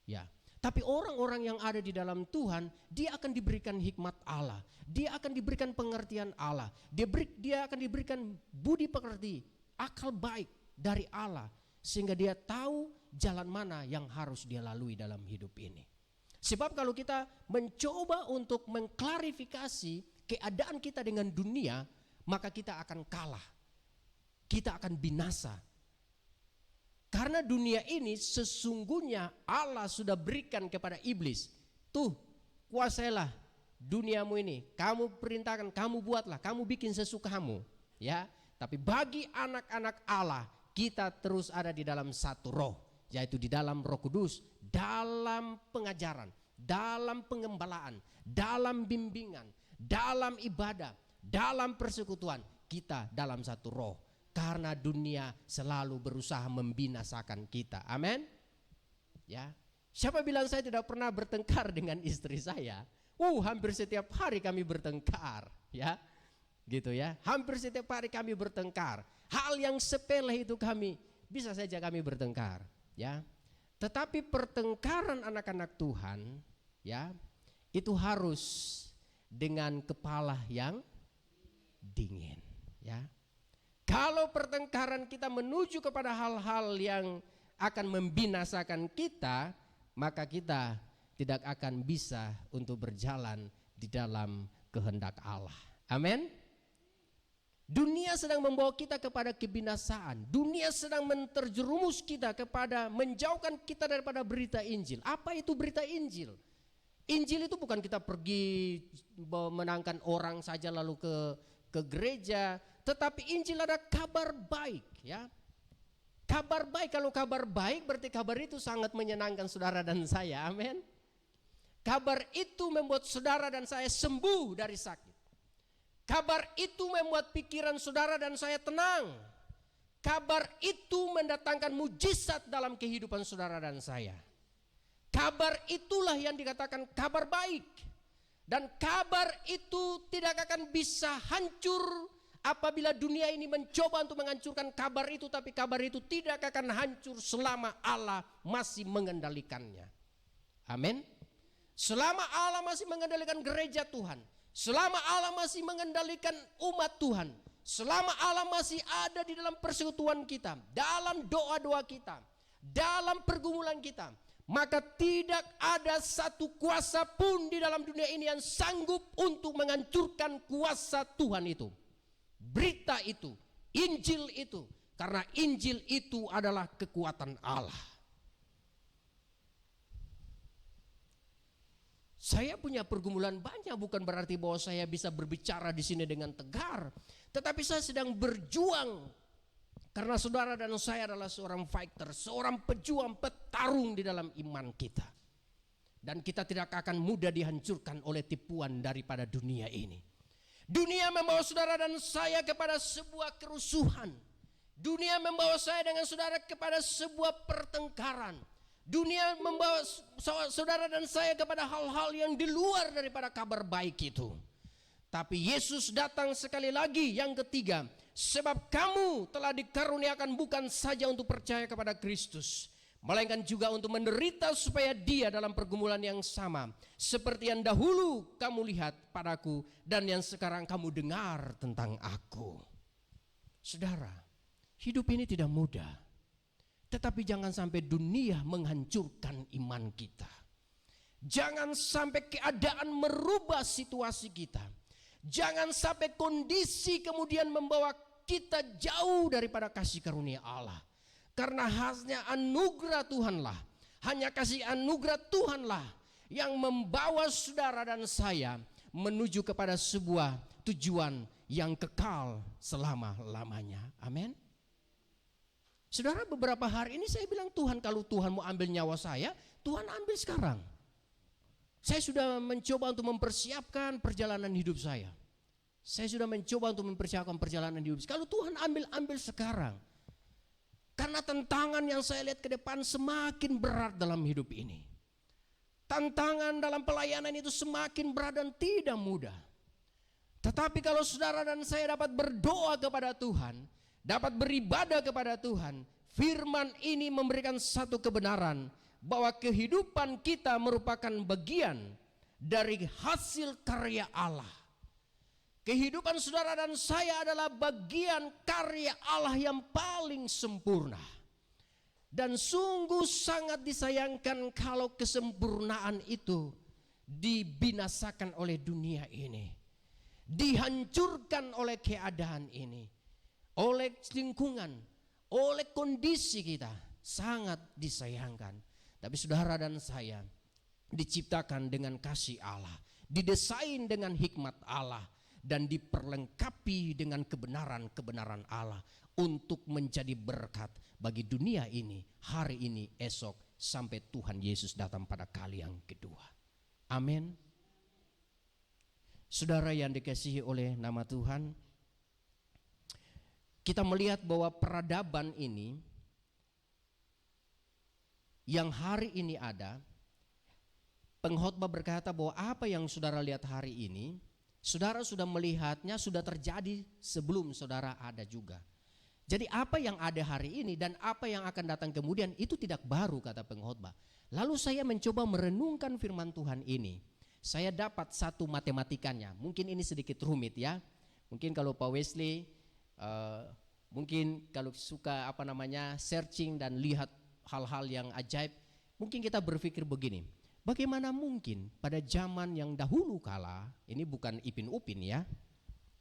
Ya. Tapi orang-orang yang ada di dalam Tuhan, dia akan diberikan hikmat Allah. Dia akan diberikan pengertian Allah. Dia akan diberikan budi pekerti, akal baik dari Allah. Sehingga dia tahu jalan mana yang harus dia lalui dalam hidup ini. Sebab kalau kita mencoba untuk mengklarifikasi keadaan kita dengan dunia, maka kita akan kalah. Kita akan binasa. Karena dunia ini sesungguhnya Allah sudah berikan kepada iblis. Tuh, kuasailah duniamu ini. Kamu perintahkan, kamu buatlah, kamu bikin sesukamu. Ya, tapi bagi anak-anak Allah, kita terus ada di dalam satu roh, yaitu di dalam Roh Kudus, dalam pengajaran, dalam pengembalaan, dalam bimbingan, dalam ibadah, dalam persekutuan, kita dalam satu roh. Karena dunia selalu berusaha membinasakan kita. Amin. Ya. Siapa bilang saya tidak pernah bertengkar dengan istri saya? Hampir setiap hari kami bertengkar, ya. Gitu ya. Hampir setiap hari kami bertengkar. Hal yang sepele itu bisa saja kami bertengkar, ya. Tetapi pertengkaran anak-anak Tuhan, ya, itu harus dengan kepala yang dingin, ya. Kalau pertengkaran kita menuju kepada hal-hal yang akan membinasakan kita, maka kita tidak akan bisa untuk berjalan di dalam kehendak Allah. Amin. Dunia sedang membawa kita kepada kebinasaan. Dunia sedang menterjerumus kita kepada menjauhkan kita daripada berita Injil. Apa itu berita Injil? Injil itu bukan kita pergi menangkan orang saja lalu ke gereja, tetapi Injil ada kabar baik, ya. Kabar baik, kalau kabar baik berarti kabar itu sangat menyenangkan saudara dan saya. Amin. Kabar itu membuat saudara dan saya sembuh dari sakit. Kabar itu membuat pikiran saudara dan saya tenang. Kabar itu mendatangkan mujizat dalam kehidupan saudara dan saya. Kabar itulah yang dikatakan kabar baik. Dan kabar itu tidak akan bisa hancur apabila dunia ini mencoba untuk menghancurkan kabar itu. Tapi kabar itu tidak akan hancur selama Allah masih mengendalikannya. Amin. Selama Allah masih mengendalikan gereja Tuhan, selama Allah masih mengendalikan umat Tuhan, selama Allah masih ada di dalam persekutuan kita, dalam doa-doa kita, dalam pergumulan kita, maka tidak ada satu kuasa pun di dalam dunia ini yang sanggup untuk menghancurkan kuasa Tuhan itu. Berita itu, Injil itu, karena Injil itu adalah kekuatan Allah. Saya punya pergumulan banyak, bukan berarti bahwa saya bisa berbicara di sini dengan tegar, tetapi saya sedang berjuang karena saudara dan saya adalah seorang fighter, seorang pejuang, petarung di dalam iman kita. Dan kita tidak akan mudah dihancurkan oleh tipuan daripada dunia ini. Dunia membawa saudara dan saya kepada sebuah kerusuhan. Dunia membawa saya dengan saudara kepada sebuah pertengkaran. Dunia membawa saudara dan saya kepada hal-hal yang di luar daripada kabar baik itu. Tapi Yesus datang sekali lagi yang ketiga. Sebab kamu telah dikaruniakan bukan saja untuk percaya kepada Kristus, melainkan juga untuk menderita supaya dia dalam pergumulan yang sama seperti yang dahulu kamu lihat padaku dan yang sekarang kamu dengar tentang aku. Saudara, hidup ini tidak mudah, tetapi jangan sampai dunia menghancurkan iman kita. Jangan sampai keadaan merubah situasi kita. Jangan sampai kondisi kemudian membawa kita jauh daripada kasih karunia Allah. Karena hanya anugerah Tuhanlah, hanya kasih anugerah Tuhanlah yang membawa saudara dan saya menuju kepada sebuah tujuan yang kekal selama-lamanya. Amin. Saudara, beberapa hari ini saya bilang, Tuhan, kalau Tuhan mau ambil nyawa saya, Tuhan ambil sekarang. Saya sudah mencoba untuk mempersiapkan perjalanan hidup saya. Saya sudah mencoba untuk mempersiapkan perjalanan hidup. Kalau Tuhan ambil sekarang. Karena tantangan yang saya lihat ke depan semakin berat dalam hidup ini. Tantangan dalam pelayanan itu semakin berat dan tidak mudah. Tetapi kalau saudara dan saya dapat berdoa kepada Tuhan, dapat beribadah kepada Tuhan, firman ini memberikan satu kebenaran bahwa kehidupan kita merupakan bagian dari hasil karya Allah. Kehidupan saudara dan saya adalah bagian karya Allah yang paling sempurna. Dan sungguh sangat disayangkan kalau kesempurnaan itu dibinasakan oleh dunia ini. Dihancurkan oleh keadaan ini. Oleh lingkungan, oleh kondisi kita. Sangat disayangkan. Tapi saudara dan saya diciptakan dengan kasih Allah. Didesain dengan hikmat Allah. Dan diperlengkapi dengan kebenaran-kebenaran Allah untuk menjadi berkat bagi dunia ini, hari ini, esok, sampai Tuhan Yesus datang pada kali yang kedua. Amin. Saudara yang dikasihi oleh nama Tuhan, kita melihat bahwa peradaban ini yang hari ini ada, pengkhotbah berkata bahwa apa yang saudara lihat hari ini, saudara sudah melihatnya, sudah terjadi sebelum saudara ada juga. Jadi apa yang ada hari ini dan apa yang akan datang kemudian itu tidak baru, kata pengkhotbah. Lalu saya mencoba merenungkan firman Tuhan ini. Saya dapat satu matematikanya. Mungkin ini sedikit rumit ya. Mungkin kalau Pak Wesley mungkin kalau suka searching dan lihat hal-hal yang ajaib, mungkin kita berpikir begini. Bagaimana mungkin pada zaman yang dahulu kala, ini bukan Ipin Upin ya.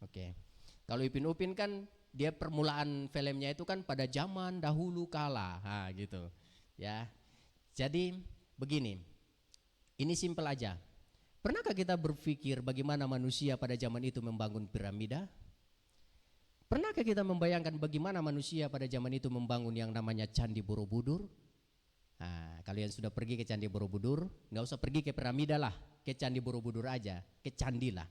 Oke. Kalau Ipin Upin kan dia permulaan filmnya itu kan pada zaman dahulu kala, gitu. Ya. Jadi begini. Ini simpel aja. Pernahkah kita berpikir bagaimana manusia pada zaman itu membangun piramida? Pernahkah kita membayangkan bagaimana manusia pada zaman itu membangun yang namanya Candi Borobudur? Nah, kalian sudah pergi ke Candi Borobudur, nggak usah pergi ke piramida lah, ke Candi Borobudur aja, ke candi lah.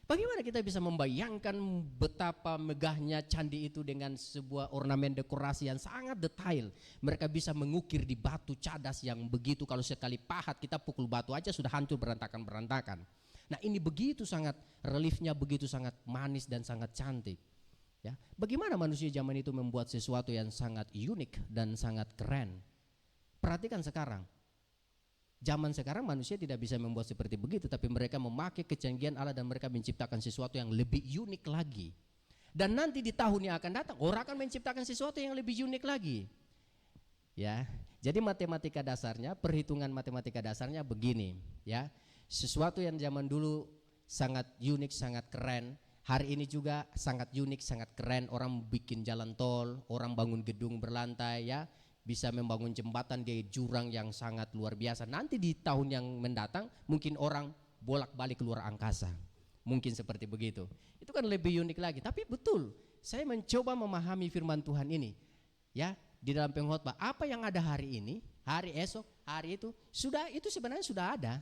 Bagaimana kita bisa membayangkan betapa megahnya candi itu dengan sebuah ornamen dekorasi yang sangat detail. Mereka bisa mengukir di batu cadas yang begitu, kalau sekali pahat kita pukul batu aja sudah hancur berantakan-berantakan. Nah, ini begitu sangat reliefnya, begitu sangat manis dan sangat cantik. Ya, bagaimana manusia zaman itu membuat sesuatu yang sangat unik dan sangat keren. Perhatikan sekarang, zaman sekarang manusia tidak bisa membuat seperti begitu, tapi mereka memakai kecanggihan Allah dan mereka menciptakan sesuatu yang lebih unik lagi. Dan nanti di tahun yang akan datang, orang akan menciptakan sesuatu yang lebih unik lagi. Ya, jadi matematika dasarnya, perhitungan matematika dasarnya begini, ya. Sesuatu yang zaman dulu sangat unik, sangat keren, hari ini juga sangat unik, sangat keren. Orang bikin jalan tol, orang bangun gedung berlantai, ya. bisa membangun jembatan di jurang yang sangat luar biasa. Nanti di tahun yang mendatang mungkin orang bolak-balik keluar angkasa. Mungkin seperti begitu. Itu kan lebih unik lagi. Tapi betul, saya mencoba memahami firman Tuhan ini. Ya, di dalam pengkhotbah, apa yang ada hari ini, hari esok, hari itu sebenarnya sudah ada.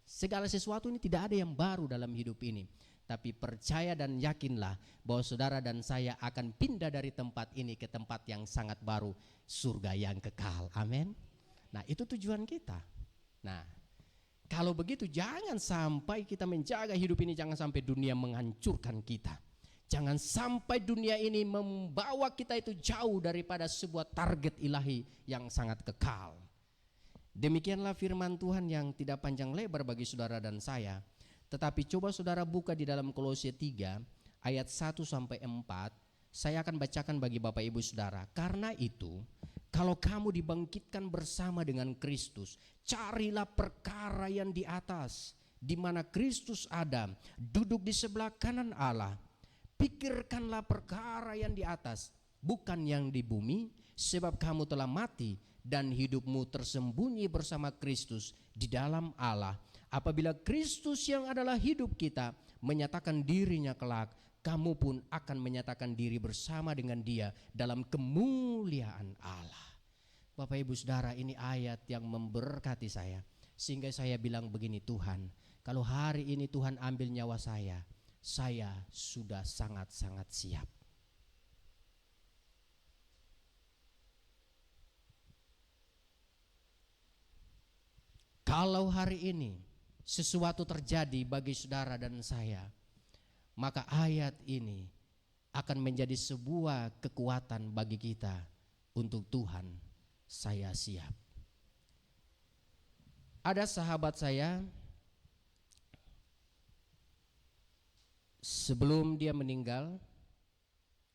Segala sesuatu ini tidak ada yang baru dalam hidup ini. Tapi percaya dan yakinlah bahwa saudara dan saya akan pindah dari tempat ini ke tempat yang sangat baru, surga yang kekal. Amin. Nah, itu tujuan kita. Nah, kalau begitu jangan sampai kita menjaga hidup ini, jangan sampai dunia menghancurkan kita. Jangan sampai dunia ini membawa kita itu jauh daripada sebuah target ilahi yang sangat kekal. Demikianlah firman Tuhan yang tidak panjang lebar bagi saudara dan saya. Tetapi coba saudara buka di dalam Kolose 3 ayat 1 sampai 4. Saya akan bacakan bagi Bapak Ibu Saudara. Karena itu, kalau kamu dibangkitkan bersama dengan Kristus, carilah perkara yang di atas, di mana Kristus ada, duduk di sebelah kanan Allah. Pikirkanlah perkara yang di atas, bukan yang di bumi, sebab kamu telah mati dan hidupmu tersembunyi bersama Kristus di dalam Allah. Apabila Kristus yang adalah hidup kita menyatakan dirinya kelak, kamu pun akan menyatakan diri bersama dengan Dia dalam kemuliaan Allah. Bapak Ibu Saudara, ini ayat yang memberkati saya. Sehingga saya bilang begini, Tuhan, kalau hari ini Tuhan ambil nyawa saya sudah sangat-sangat siap. Kalau hari ini sesuatu terjadi bagi saudara dan saya, maka ayat ini akan menjadi sebuah kekuatan bagi kita untuk Tuhan, saya siap. Ada sahabat saya, sebelum dia meninggal,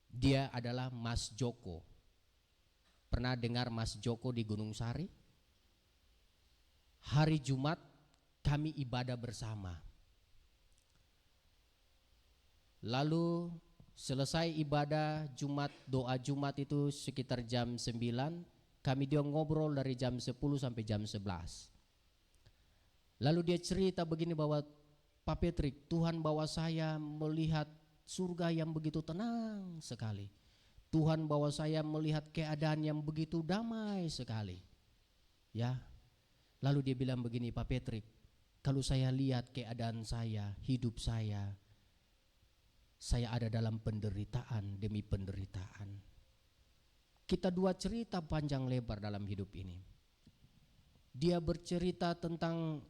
dia adalah Mas Joko. Pernah dengar Mas Joko di Gunung Sari? Hari Jumat kami ibadah bersama. Lalu selesai ibadah Jumat, doa Jumat itu sekitar jam 9, kami dia ngobrol dari jam 10 sampai jam 11. Lalu dia cerita begini bahwa Pak Patrick, Tuhan bawa saya melihat surga yang begitu tenang sekali. Tuhan bawa saya melihat keadaan yang begitu damai sekali. Ya. Lalu dia bilang begini, Pak Patrick, kalau saya lihat keadaan saya, hidup saya ada dalam penderitaan demi penderitaan. Kita dua cerita panjang lebar dalam hidup ini. Dia bercerita tentang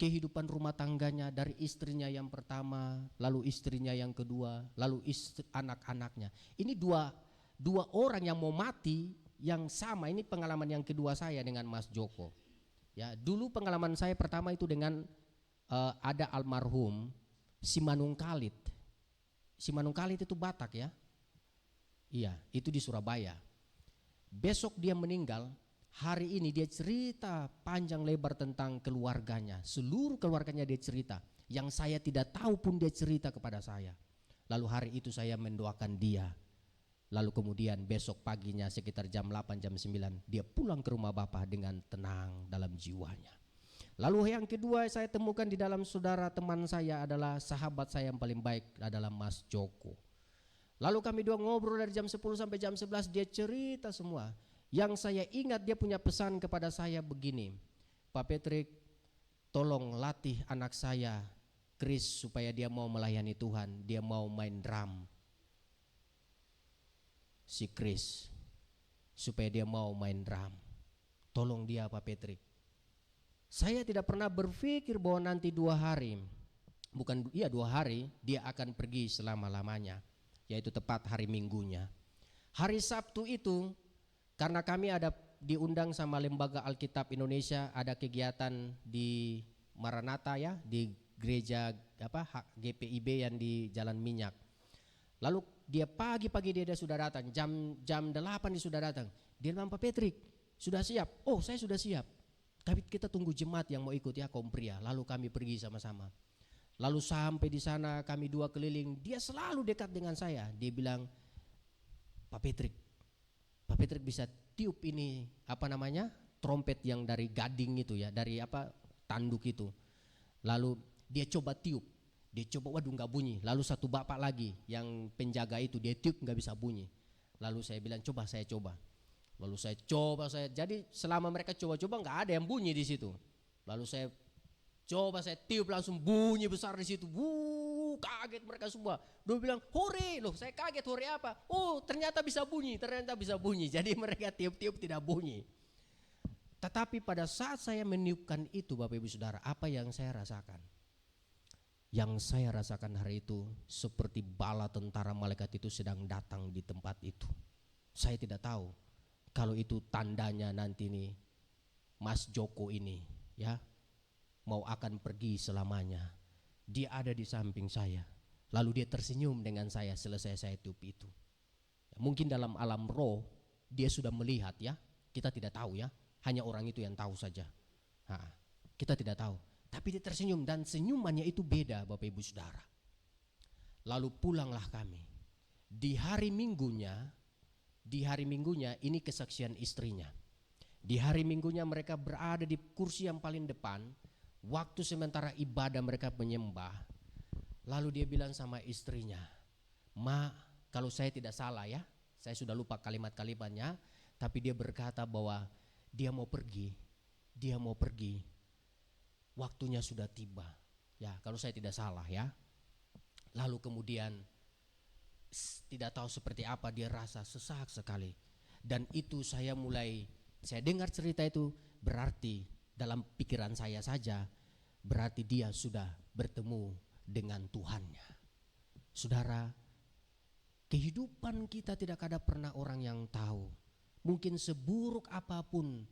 kehidupan rumah tangganya dari istrinya yang pertama, lalu istrinya yang kedua, lalu anak-anaknya. Ini dua orang yang mau mati yang sama. Ini pengalaman yang kedua saya dengan Mas Joko. Ya, dulu pengalaman saya pertama itu dengan ada almarhum Simanung Kalit. Simanung Kalit itu Batak ya. Iya, itu di Surabaya. Besok dia meninggal, hari ini dia cerita panjang lebar tentang keluarganya. Seluruh keluarganya dia cerita. Yang saya tidak tahu pun dia cerita kepada saya. Lalu hari itu saya mendoakan dia. Lalu kemudian besok paginya sekitar jam 8, jam 9 dia pulang ke rumah Bapak dengan tenang dalam jiwanya. Lalu yang kedua saya temukan di dalam saudara teman saya adalah sahabat saya yang paling baik adalah Mas Joko. Lalu kami dua ngobrol dari jam 10 sampai jam 11, dia cerita semua. Yang saya ingat dia punya pesan kepada saya begini, Pak Patrick, tolong latih anak saya Chris supaya dia mau melayani Tuhan, dia mau main drum. Si Chris supaya dia mau main drum. Tolong dia Pak Patrick. Saya tidak pernah berpikir bahwa nanti 2 hari, 2 hari dia akan pergi selama-lamanya, yaitu tepat hari Minggunya. Hari Sabtu itu karena kami ada diundang sama Lembaga Alkitab Indonesia, ada kegiatan di Maranatha ya, di gereja GPIB yang di Jalan Minyak. Lalu dia pagi-pagi dia sudah datang, jam 8 dia sudah datang. Dia bilang, Pak Patrick, sudah siap? Oh, saya sudah siap. Kita tunggu jemaat yang mau ikut ya, Kompria. Lalu kami pergi sama-sama. Lalu sampai di sana kami 2 keliling, dia selalu dekat dengan saya. Dia bilang, Pak Patrick bisa tiup ini trompet yang dari gading itu ya, dari tanduk itu. Lalu dia coba tiup, waduh nggak bunyi. Lalu satu bapak lagi yang penjaga itu dia tiup nggak bisa bunyi. Lalu saya bilang saya coba. Lalu saya jadi selama mereka coba-coba nggak ada yang bunyi di situ. Lalu saya tiup langsung bunyi besar di situ. Kaget mereka semua. Dia bilang hore, loh saya kaget, hore apa? Oh ternyata bisa bunyi. Jadi mereka tiup-tiup tidak bunyi. Tetapi pada saat saya meniupkan itu Bapak Ibu Saudara, apa yang saya rasakan? Yang saya rasakan hari itu seperti bala tentara malaikat itu sedang datang di tempat itu. Saya tidak tahu kalau itu tandanya nanti nih Mas Joko ini ya mau akan pergi selamanya. Dia ada di samping saya. Lalu dia tersenyum dengan saya selesai saya tiup itu. Mungkin dalam alam roh dia sudah melihat ya. Kita tidak tahu ya. Hanya orang itu yang tahu saja. Kita tidak tahu. Tapi dia tersenyum dan senyumannya itu beda Bapak Ibu Saudara. Lalu pulanglah kami. Di hari minggunya ini kesaksian istrinya. Di hari minggunya mereka berada di kursi yang paling depan. Waktu sementara ibadah mereka menyembah. Lalu dia bilang sama istrinya, "Ma, kalau saya tidak salah ya, saya sudah lupa kalimat-kalimatnya, tapi dia berkata bahwa dia mau pergi. Waktunya sudah tiba." Ya, kalau saya tidak salah ya. Lalu kemudian tidak tahu seperti apa dia rasa sesak sekali. Dan itu saya dengar cerita itu, berarti dalam pikiran saya saja, berarti dia sudah bertemu dengan Tuhannya. Saudara, kehidupan kita tidak ada pernah orang yang tahu. Mungkin seburuk apapun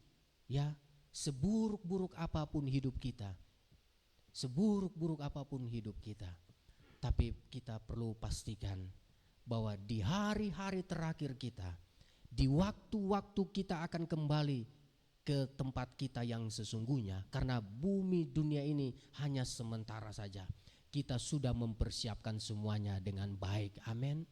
ya, seburuk-buruk apapun hidup kita, tapi kita perlu pastikan bahwa di hari-hari terakhir kita, di waktu-waktu kita akan kembali ke tempat kita yang sesungguhnya, karena bumi dunia ini hanya sementara saja. Kita sudah mempersiapkan semuanya dengan baik. Amin.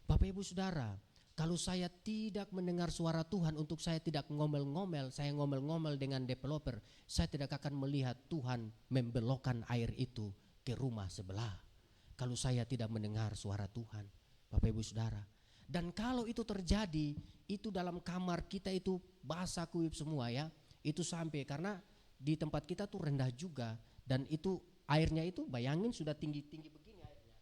Bapak Ibu Saudara, kalau saya tidak mendengar suara Tuhan, untuk saya tidak ngomel-ngomel, saya ngomel-ngomel dengan developer, saya tidak akan melihat Tuhan membelokkan air itu ke rumah sebelah. Kalau saya tidak mendengar suara Tuhan, Bapak Ibu Saudara. Dan kalau itu terjadi, itu dalam kamar kita itu basah kuyup semua ya. Itu sampai karena di tempat kita tuh rendah juga, dan itu airnya itu bayangin sudah tinggi-tinggi begini airnya.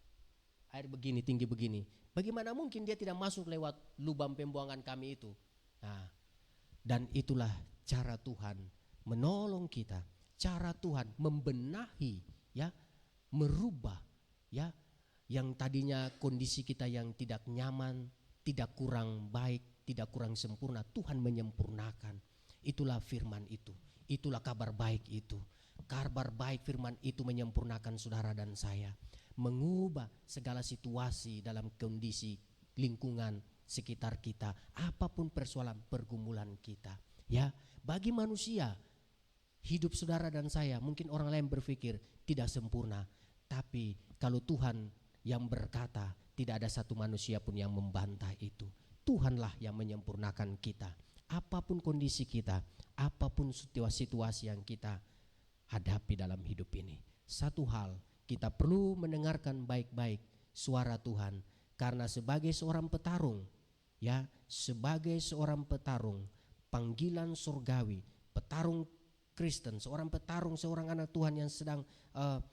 Air begini, tinggi begini. Bagaimana mungkin dia tidak masuk lewat lubang pembuangan kami itu? Nah, dan itulah cara Tuhan menolong kita. Cara Tuhan membenahi ya, merubah ya, yang tadinya kondisi kita yang tidak nyaman, tidak kurang baik, tidak kurang sempurna, Tuhan menyempurnakan. Itulah firman itu, itulah kabar baik itu. Kabar baik firman itu menyempurnakan saudara dan saya, mengubah segala situasi dalam kondisi lingkungan sekitar kita, apapun persoalan pergumulan kita. Ya, bagi manusia, hidup saudara dan saya, mungkin orang lain berpikir tidak sempurna, tapi kalau Tuhan yang berkata, tidak ada satu manusia pun yang membantah itu. Tuhanlah yang menyempurnakan kita. Apapun kondisi kita, apapun situasi yang kita hadapi dalam hidup ini. Satu hal, kita perlu mendengarkan baik-baik suara Tuhan. Karena sebagai seorang petarung, ya, sebagai seorang petarung, panggilan surgawi, petarung Kristen, seorang petarung, seorang anak Tuhan yang sedang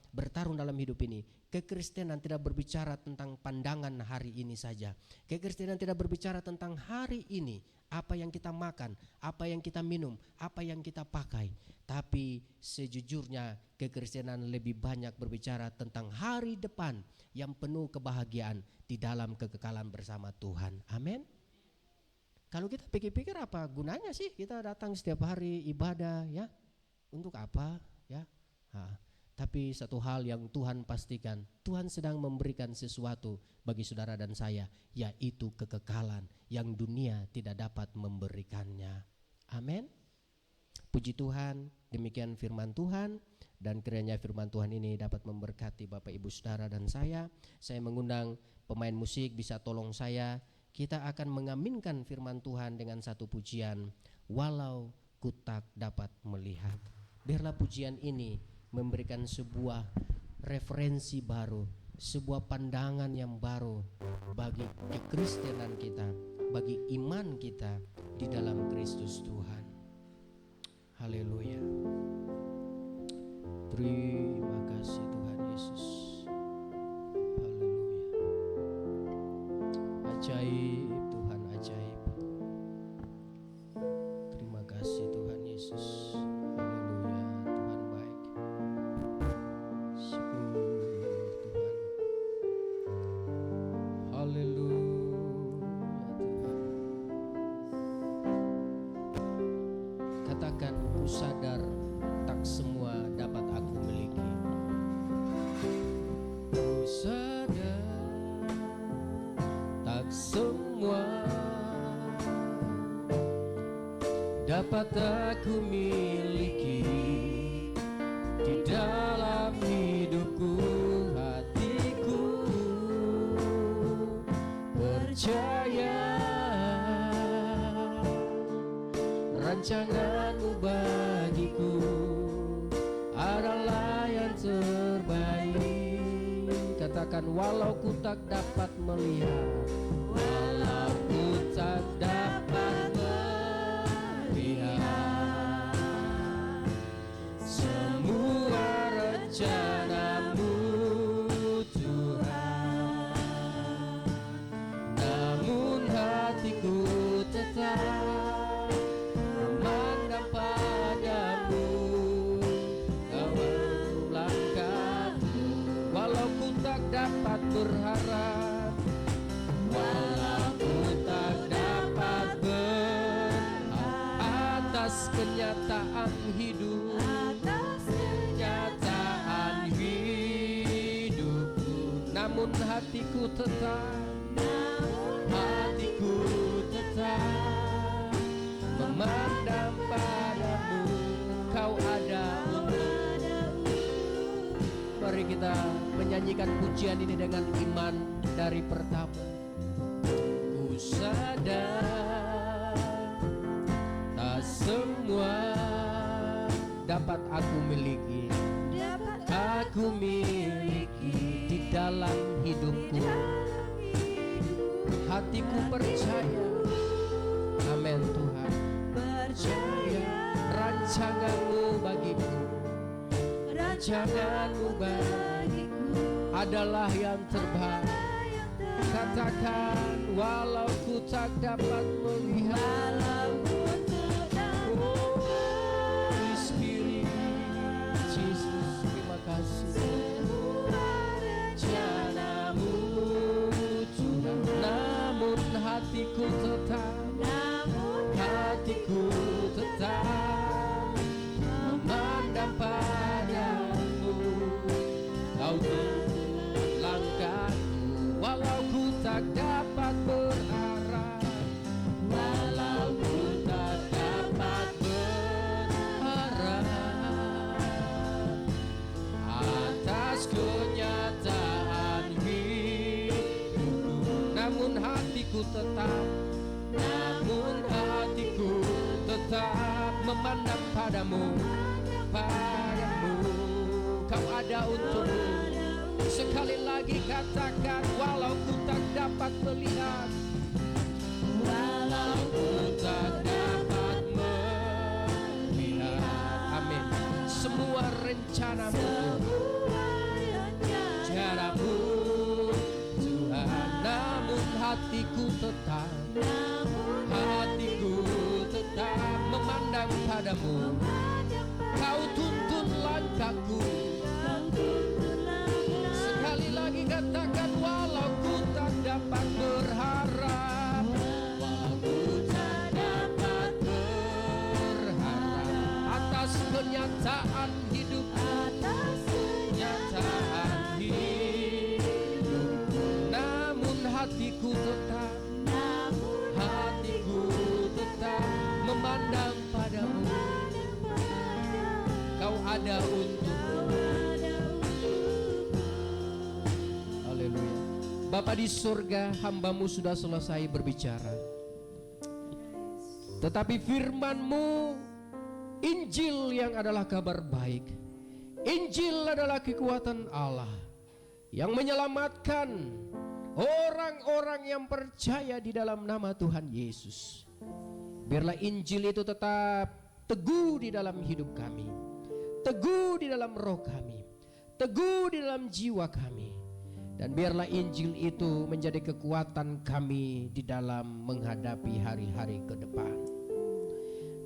bertarung dalam hidup ini. Kekristenan tidak berbicara tentang pandangan hari ini saja. Kekristenan tidak berbicara tentang hari ini, apa yang kita makan, apa yang kita minum, apa yang kita pakai. Tapi sejujurnya kekristenan lebih banyak berbicara tentang hari depan yang penuh kebahagiaan di dalam kekekalan bersama Tuhan. Amin. Kalau kita pikir-pikir, apa gunanya sih kita datang setiap hari ibadah ya? Untuk apa ya? Tapi satu hal yang Tuhan pastikan, Tuhan sedang memberikan sesuatu bagi saudara dan saya, yaitu kekekalan yang dunia tidak dapat memberikannya. Amin. Puji Tuhan, demikian firman Tuhan, dan kiranya firman Tuhan ini dapat memberkati Bapak Ibu Saudara dan saya. Saya mengundang pemain musik bisa tolong saya kita akan mengaminkan firman Tuhan dengan satu pujian, walau ku tak dapat melihat. Biarlah pujian ini memberikan sebuah referensi baru, sebuah pandangan yang baru bagi kekristenan kita, bagi iman kita di dalam Kristus Tuhan. Haleluya. Terima kasih Tuhan Yesus. Haleluya. Ajaib Tuhan, ajaib. Terima kasih Tuhan Yesus. Haleluya, Tuhan baik. Syukur Tuhan. Haleluya Tuhan. Katakan, ku sadar tak semua dapat aku miliki. Ku sadar tak semua dapat aku miliki. Di dalam hidupku, hatiku percaya rancanganmu bagiku adalah yang terbaik. Katakan, walau ku tak dapat melihat, walau ku tak dapat melihat semua rencanamu Tuhan, namun hatiku tetap memandang padamu. Kau langkahku, walau ku tak dapat berharap, walau ku tak dapat berharap atas kenyataan hidup, kenyataan hidupku, namun hatiku tetap, hatiku tetap memandang padamu. Kau ada untuk. Mari kita menyanyikan pujian ini dengan iman dari pertama. Ku sadar tak semua dapat aku miliki, aku miliki di dalam hidupku. Hatiku percaya, amin Tuhan, percaya rancanganmu bagiku, rancanganmu bagiku adalah yang terbaik. Katakan, walau ku tak dapat melihat, Holy Spirit, Jesus, terima kasih. Rencanamu Tuhan, namun hatiku tetap, hatiku tetap memandang padamu. Kau langkahku, walau ku tak dapat berharap, walau ku tak dapat berharap atas kenyataan hidupku, namun hatiku tetap, namun hatiku tetap memandang padamu, padamu. Kau ada untukku. Sekali lagi katakan, walau ku tak dapat melihat, walau ku tak dapat melihat, amin, semua rencanamu, caramu Tuhan, namun hatiku tetap, hatiku tetap memandang padamu. Kau tuntun langkahku. Sekali lagi katakan, walau ku tak dapat berharap, walau ku tak dapat berharap atas kenyataan hidup, kenyataan hidup, namun hatiku tetap, hatiku tetap memandang padamu. Kau ada untukku. Haleluya. Bapa di surga, hamba-Mu sudah selesai berbicara. Tetapi firman-Mu, Injil yang adalah kabar baik, Injil adalah kekuatan Allah yang menyelamatkan orang-orang yang percaya di dalam nama Tuhan Yesus. Biarlah Injil itu tetap teguh di dalam hidup kami, teguh di dalam roh kami, teguh di dalam jiwa kami. Dan biarlah Injil itu menjadi kekuatan kami di dalam menghadapi hari-hari ke depan.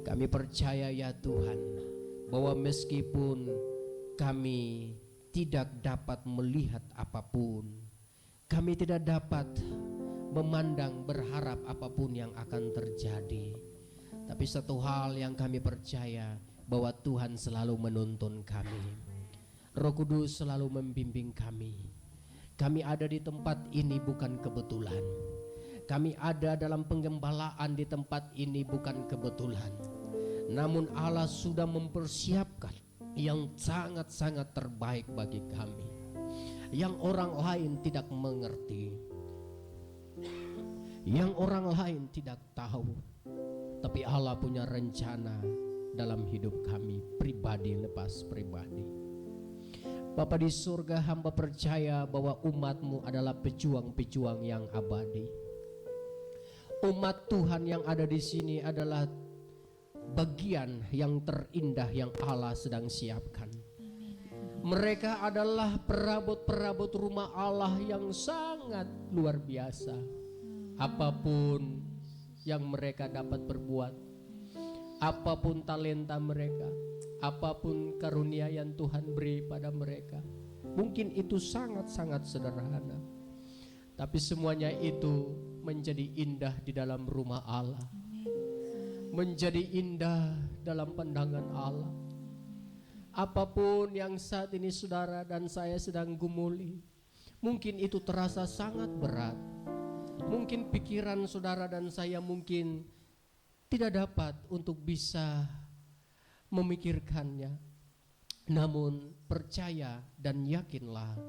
Kami percaya ya Tuhan, bahwa meskipun kami tidak dapat melihat apapun, kami tidak dapat memandang berharap apapun yang akan terjadi, tapi satu hal yang kami percaya, bahwa Tuhan selalu menuntun kami. Roh Kudus selalu membimbing kami. Kami ada di tempat ini bukan kebetulan. Kami ada dalam penggembalaan di tempat ini bukan kebetulan. Namun Allah sudah mempersiapkan yang sangat-sangat terbaik bagi kami, yang orang lain tidak mengerti, yang orang lain tidak tahu. Tapi Allah punya rencana dalam hidup kami, pribadi lepas pribadi. Bapa di surga, hamba percaya bahwa umat-Mu adalah pejuang-pejuang yang abadi. Umat Tuhan yang ada di sini adalah bagian yang terindah yang Allah sedang siapkan. Mereka adalah perabot-perabot rumah Allah yang sangat luar biasa. Apapun yang mereka dapat berbuat, apapun talenta mereka, apapun karunia yang Tuhan beri pada mereka, mungkin itu sangat-sangat sederhana, tapi semuanya itu menjadi indah di dalam rumah Allah, menjadi indah dalam pandangan Allah. Apapun yang saat ini saudara dan saya sedang gumuli, mungkin itu terasa sangat berat. Mungkin pikiran saudara dan saya mungkin tidak dapat untuk bisa memikirkannya. Namun percaya dan yakinlah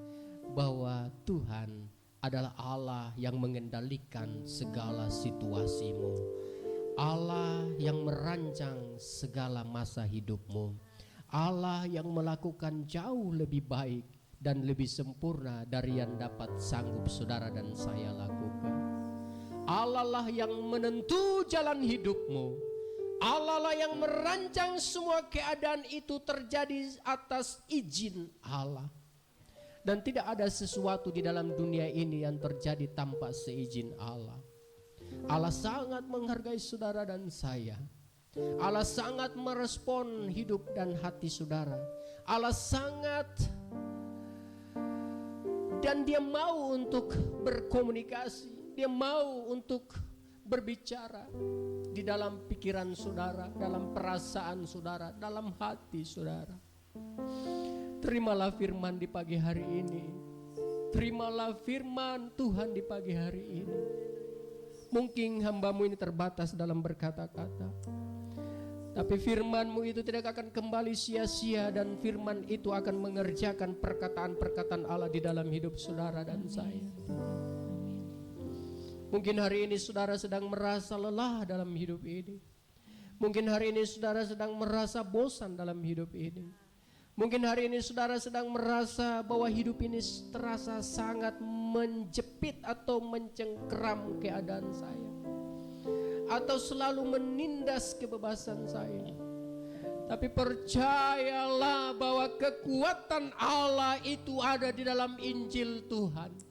bahwa Tuhan adalah Allah yang mengendalikan segala situasimu, Allah yang merancang segala masa hidupmu, Allah yang melakukan jauh lebih baik dan lebih sempurna dari yang dapat sanggup saudara dan saya lakukan. Allah lah yang menentu jalan hidupmu, Allah lah yang merancang semua keadaan itu terjadi atas izin Allah. Dan tidak ada sesuatu di dalam dunia ini yang terjadi tanpa seizin Allah. Allah sangat menghargai saudara dan saya. Allah sangat merespon hidup dan hati saudara. Allah sangat, dan Dia mau untuk berkomunikasi. Dia mau untuk berbicara di dalam pikiran saudara, dalam perasaan saudara, dalam hati saudara. Terimalah firman di pagi hari ini. Terimalah firman Tuhan di pagi hari ini. Mungkin hamba-Mu ini terbatas dalam berkata-kata, tapi firman-Mu itu tidak akan kembali sia-sia, dan firman itu akan mengerjakan perkataan-perkataan Allah di dalam hidup saudara dan saya. Mungkin hari ini saudara sedang merasa lelah dalam hidup ini. Mungkin hari ini saudara sedang merasa bosan dalam hidup ini. Mungkin hari ini saudara sedang merasa bahwa hidup ini terasa sangat menjepit atau mencengkeram keadaan saya, atau selalu menindas kebebasan saya. Tapi percayalah bahwa kekuatan Allah itu ada di dalam Injil Tuhan.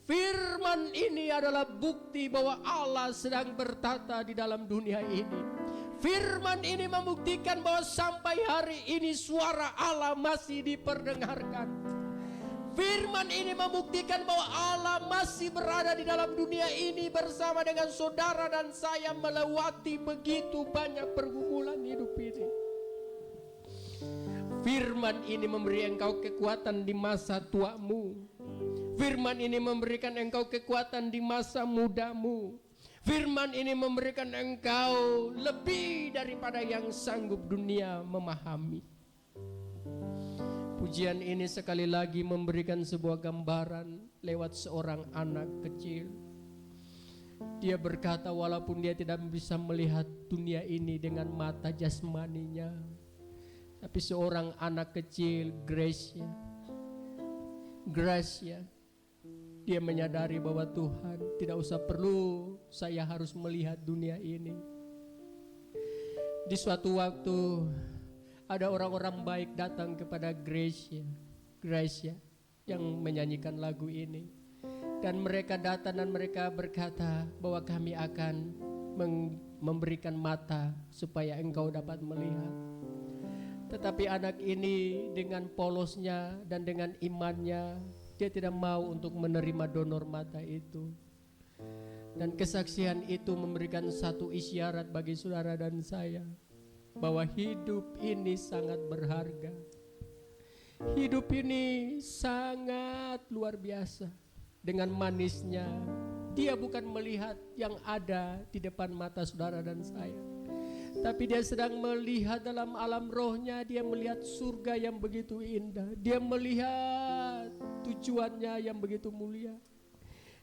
Firman ini adalah bukti bahwa Allah sedang bertata di dalam dunia ini. Firman ini membuktikan bahwa sampai hari ini suara Allah masih diperdengarkan. Firman ini membuktikan bahwa Allah masih berada di dalam dunia ini bersama dengan saudara dan saya melewati begitu banyak pergumulan hidup ini. Firman ini memberi engkau kekuatan di masa tuamu. Firman ini memberikan engkau kekuatan di masa mudamu. Firman ini memberikan engkau lebih daripada yang sanggup dunia memahami. Pujian ini sekali lagi memberikan sebuah gambaran lewat seorang anak kecil. Dia berkata walaupun dia tidak bisa melihat dunia ini dengan mata jasmaninya, tapi seorang anak kecil, Gracia, dia menyadari bahwa Tuhan tidak usah perlu saya harus melihat dunia ini. Di suatu waktu ada orang-orang baik datang kepada Gracia yang menyanyikan lagu ini. Dan mereka datang dan mereka berkata bahwa kami akan memberikan mata supaya engkau dapat melihat. Tetapi anak ini dengan polosnya dan dengan imannya, dia tidak mau untuk menerima donor mata itu. Dan kesaksian itu memberikan satu isyarat bagi saudara dan saya, bahwa hidup ini sangat berharga. Hidup ini sangat luar biasa. Dengan manisnya, dia bukan melihat yang ada di depan mata saudara dan saya, tapi dia sedang melihat dalam alam rohnya. Dia melihat surga yang begitu indah. Dia melihat tujuannya yang begitu mulia.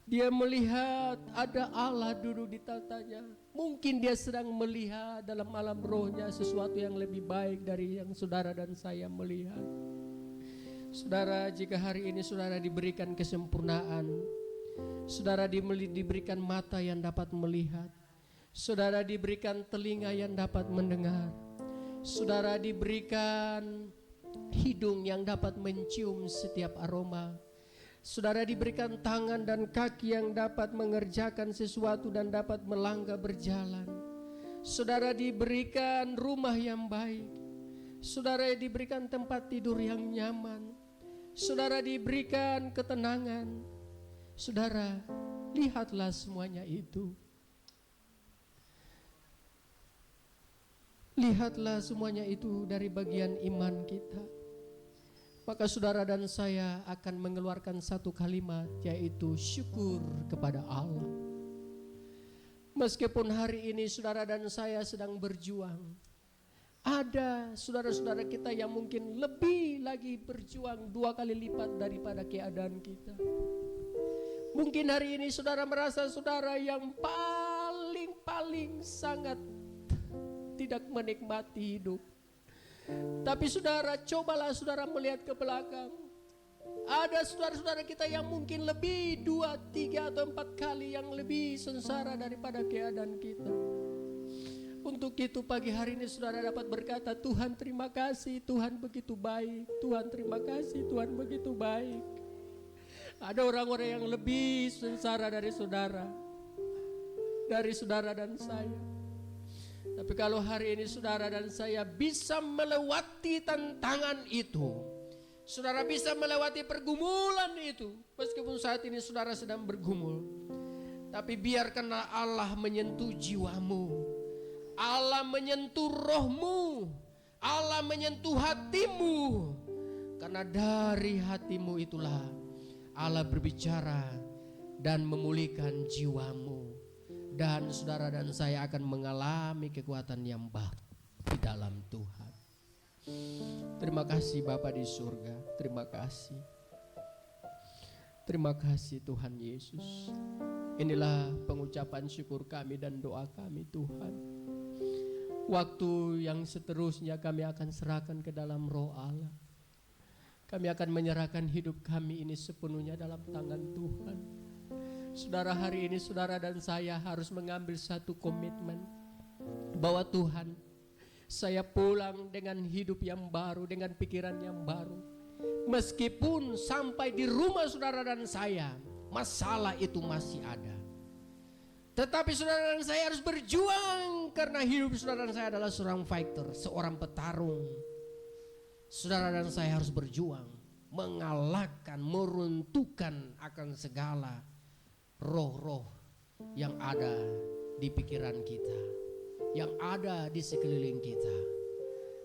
Dia melihat ada Allah duduk di tatanya. Mungkin dia sedang melihat dalam alam rohnya sesuatu yang lebih baik dari yang saudara dan saya melihat. Saudara, jika hari ini saudara diberikan kesempurnaan, saudara diberikan mata yang dapat melihat, saudara diberikan telinga yang dapat mendengar, saudara diberikan hidung yang dapat mencium setiap aroma, saudara diberikan tangan dan kaki yang dapat mengerjakan sesuatu dan dapat melangkah berjalan, saudara diberikan rumah yang baik, saudara diberikan tempat tidur yang nyaman, saudara diberikan ketenangan. Saudara, lihatlah semuanya itu. Lihatlah semuanya itu dari bagian iman kita. Maka saudara dan saya akan mengeluarkan satu kalimat, yaitu syukur kepada Allah. Meskipun hari ini saudara dan saya sedang berjuang, ada saudara-saudara kita yang mungkin lebih lagi berjuang 2 kali lipat daripada keadaan kita. Mungkin hari ini saudara merasa saudara yang paling sangat tidak menikmati hidup. Tapi saudara, cobalah saudara melihat ke belakang. Ada saudara-saudara kita yang mungkin lebih 2, 3 atau 4 kali yang lebih sengsara daripada keadaan kita. Untuk itu pagi hari ini saudara dapat berkata, Tuhan terima kasih, Tuhan begitu baik. Tuhan terima kasih, Tuhan begitu baik. Ada orang-orang yang lebih sengsara dari saudara dan saya. Tapi kalau hari ini saudara dan saya bisa melewati tantangan itu, saudara bisa melewati pergumulan itu, meskipun saat ini saudara sedang bergumul, tapi biarkanlah Allah menyentuh jiwamu, Allah menyentuh rohmu, Allah menyentuh hatimu. Karena dari hatimu itulah Allah berbicara dan memulihkan jiwamu. Dan saudara dan saya akan mengalami kekuatan yang baru di dalam Tuhan. Terima kasih Bapa di surga, terima kasih. Terima kasih Tuhan Yesus. Inilah pengucapan syukur kami dan doa kami Tuhan. Waktu yang seterusnya kami akan serahkan ke dalam roh Allah. Kami akan menyerahkan hidup kami ini sepenuhnya dalam tangan Tuhan. Saudara, hari ini saudara dan saya harus mengambil satu komitmen bahwa Tuhan, saya pulang dengan hidup yang baru, dengan pikiran yang baru. Meskipun sampai di rumah saudara dan saya masalah itu masih ada, tetapi saudara dan saya harus berjuang, karena hidup saudara dan saya adalah seorang fighter, seorang petarung. Saudara dan saya harus berjuang, mengalahkan, meruntuhkan akan segala roh-roh yang ada di pikiran kita, yang ada di sekeliling kita.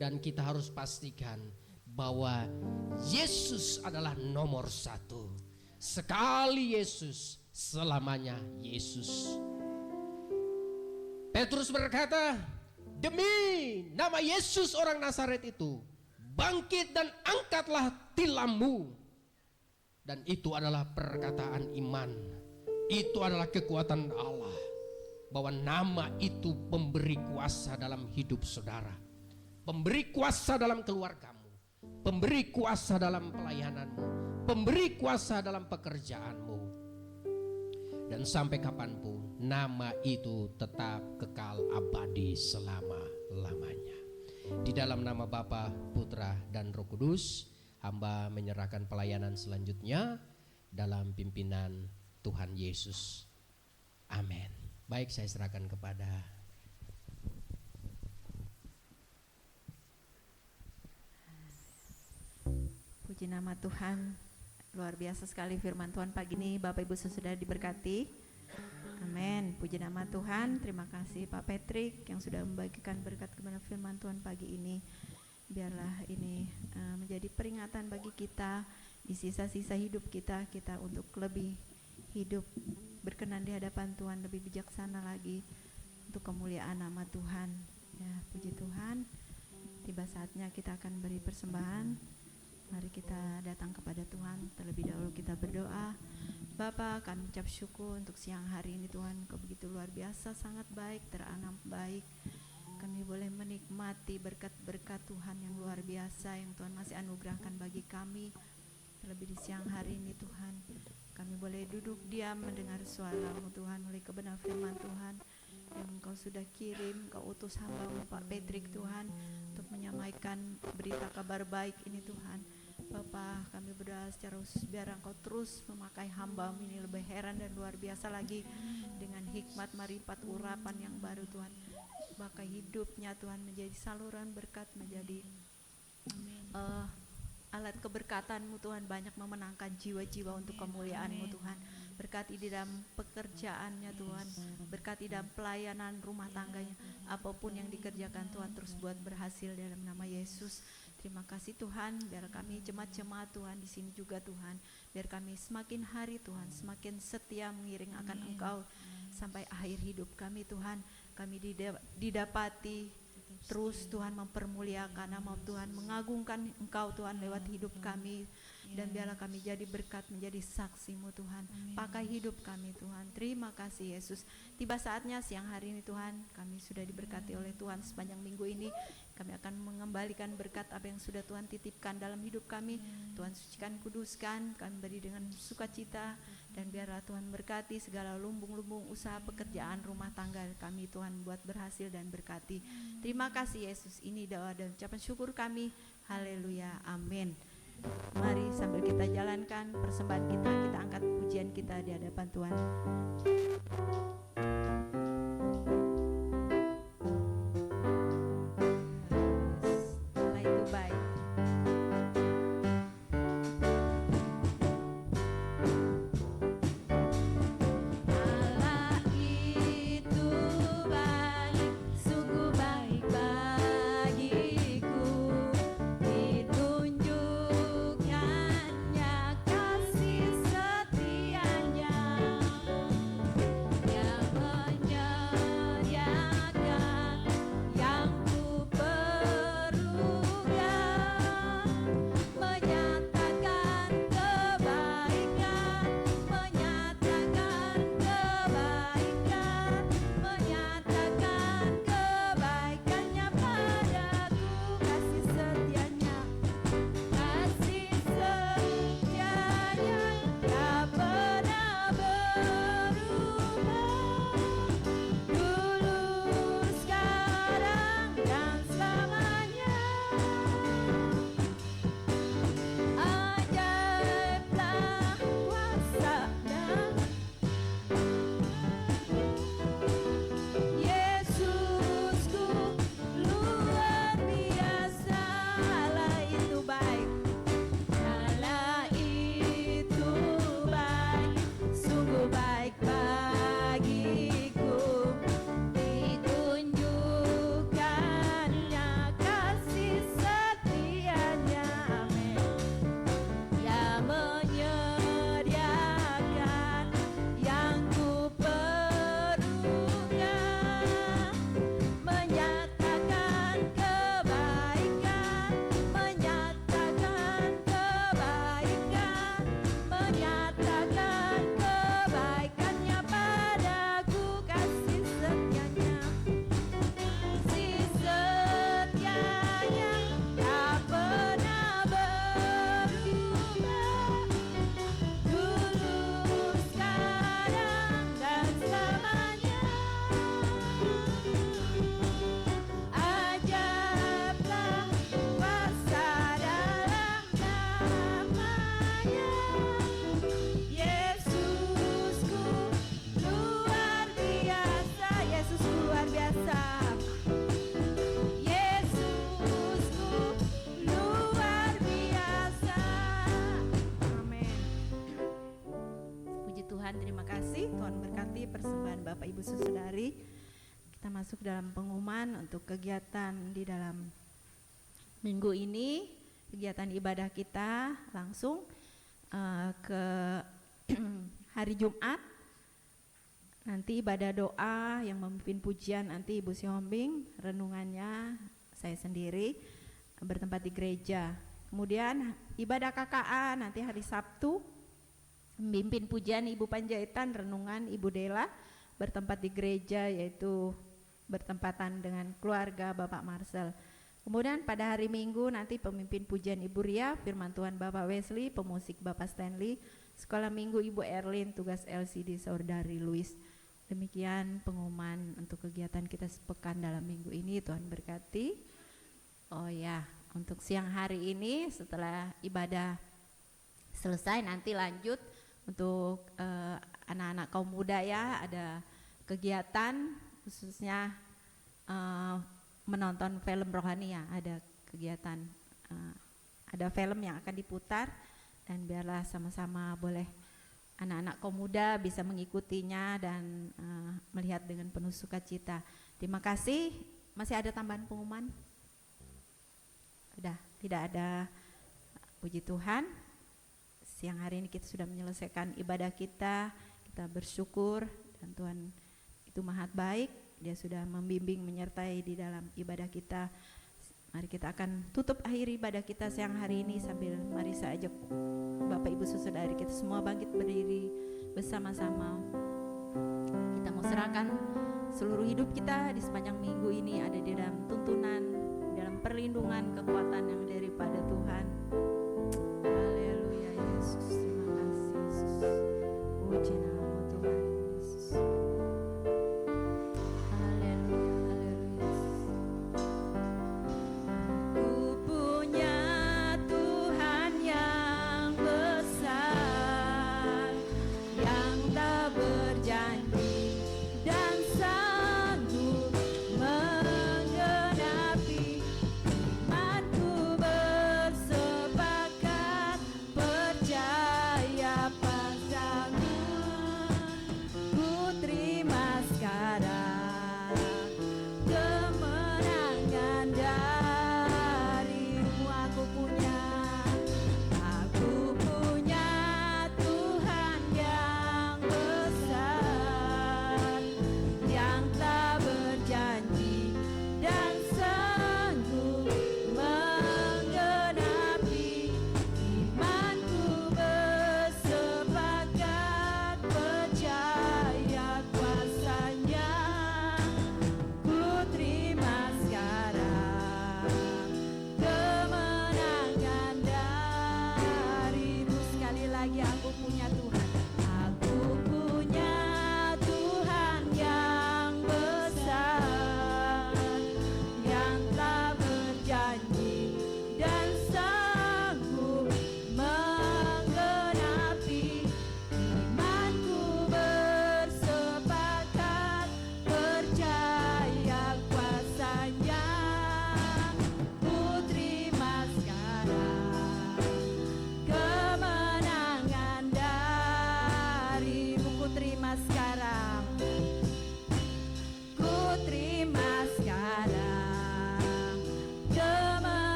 Dan kita harus pastikan bahwa Yesus adalah nomor 1. Sekali Yesus, selamanya Yesus. Petrus berkata, demi nama Yesus orang Nazaret itu, bangkit dan angkatlah tilammu. Dan itu adalah perkataan iman. Itu adalah kekuatan Allah. Bahwa nama itu pemberi kuasa dalam hidup saudara, pemberi kuasa dalam keluargamu, pemberi kuasa dalam pelayananmu, pemberi kuasa dalam pekerjaanmu. Dan sampai kapanpun nama itu tetap kekal abadi selama-lamanya. Di dalam nama Bapa, Putra, dan Roh Kudus, hamba menyerahkan pelayanan selanjutnya dalam pimpinan Tuhan Yesus. Amin. Baik, saya serahkan kepada puji nama Tuhan. Luar biasa sekali firman Tuhan pagi ini. Bapak Ibu sudah diberkati. Amin. Puji nama Tuhan. Terima kasih Pak Patrick yang sudah membagikan berkat kepada firman Tuhan pagi ini. Biarlah ini menjadi peringatan bagi kita di sisa-sisa hidup kita untuk lebih hidup berkenan di hadapan Tuhan, lebih bijaksana lagi untuk kemuliaan nama Tuhan. Ya, puji Tuhan. Tiba saatnya kita akan beri persembahan. Mari kita datang kepada Tuhan. Terlebih dahulu kita berdoa. Bapa, kami ucap syukur untuk siang hari ini Tuhan. Kau begitu luar biasa, sangat baik, teranam baik. Kami boleh menikmati berkat-berkat Tuhan yang luar biasa yang Tuhan masih anugerahkan bagi kami. Terlebih di siang hari ini Tuhan, kami boleh duduk diam mendengar suara-Mu Tuhan oleh kebenaran firman Tuhan yang Engkau sudah kirim. Engkau utus hamba-Mu Pak Patrick Tuhan untuk menyampaikan berita kabar baik ini Tuhan. Bapa, kami berdoa secara khusus biar Engkau terus memakai hamba-Mu ini lebih heran dan luar biasa lagi dengan hikmat marifat urapan yang baru Tuhan. Maka hidupnya Tuhan menjadi saluran berkat, menjadi alat keberkatan-Mu Tuhan, banyak memenangkan jiwa-jiwa untuk kemuliaan-Mu Tuhan. Berkati di dalam pekerjaannya Tuhan, berkati dalam pelayanan rumah tangganya, apapun yang dikerjakan Tuhan terus buat berhasil dalam nama Yesus. Terima kasih Tuhan, biar kami jemaat-jemaat Tuhan di sini juga Tuhan, biar kami semakin hari Tuhan semakin setia mengiring akan Engkau sampai akhir hidup kami Tuhan. Kami didapati terus Tuhan mempermuliakan nama Tuhan, mengagungkan Engkau Tuhan lewat hidup kami. Dan biarlah kami jadi berkat, menjadi saksi-Mu Tuhan. Pakai hidup kami Tuhan. Terima kasih Yesus. Tiba saatnya siang hari ini Tuhan, kami sudah diberkati oleh Tuhan sepanjang minggu ini. Kami akan mengembalikan berkat apa yang sudah Tuhan titipkan dalam hidup kami. Tuhan sucikan, kuduskan, kami beri dengan sukacita. Dan biarlah Tuhan berkati segala lumbung-lumbung usaha pekerjaan rumah tangga kami Tuhan, buat berhasil dan berkati. Terima kasih Yesus, ini doa dan ucapan syukur kami. Haleluya, amin. Mari sambil kita jalankan persembahan kita angkat pujian kita di hadapan Tuhan. Allah itu baik. Allah itu baik, sungguh baik bagiku. Ditunjukkannya kasih setianya yang Bapak Ibu Saudari. Kita masuk dalam pengumuman untuk kegiatan di dalam minggu ini. Kegiatan ibadah kita langsung ke hari Jumat. Nanti ibadah doa yang memimpin pujian nanti Ibu Siombing, renungannya saya sendiri bertempat di gereja. Kemudian ibadah KKA nanti hari Sabtu, memimpin pujian Ibu Panjaitan, renungan Ibu Dela bertempat di gereja, yaitu bertempatan dengan keluarga Bapak Marcel. Kemudian pada hari Minggu nanti pemimpin pujian Ibu Ria, firman Tuhan Bapak Wesley, pemusik Bapak Stanley, sekolah minggu Ibu Erlin, tugas LCD Saudari Louis. Demikian pengumuman untuk kegiatan kita sepekan dalam minggu ini. Tuhan berkati. Oh ya, untuk siang hari ini setelah ibadah selesai nanti lanjut untuk anak-anak kaum muda ya, ada kegiatan khususnya menonton film rohani ya, ada kegiatan ada film yang akan diputar, dan biarlah sama-sama boleh anak-anak kaum muda bisa mengikutinya dan melihat dengan penuh sukacita. Terima kasih. Masih ada tambahan pengumuman? Sudah, tidak ada. Puji Tuhan. Siang hari ini kita sudah menyelesaikan ibadah kita. Kita bersyukur dan Tuhan itu maha baik. Dia sudah membimbing, menyertai di dalam ibadah kita. Mari kita akan tutup akhir ibadah kita siang hari ini sambil mari saya ajak Bapak Ibu Saudari kita semua bangkit berdiri bersama-sama. Kita mau serahkan seluruh hidup kita di sepanjang minggu ini ada di dalam tuntunan, dalam perlindungan, kekuatan yang daripada Tuhan. Haleluya Yesus, terima kasih Yesus. Puji nama Tuhan Yesus.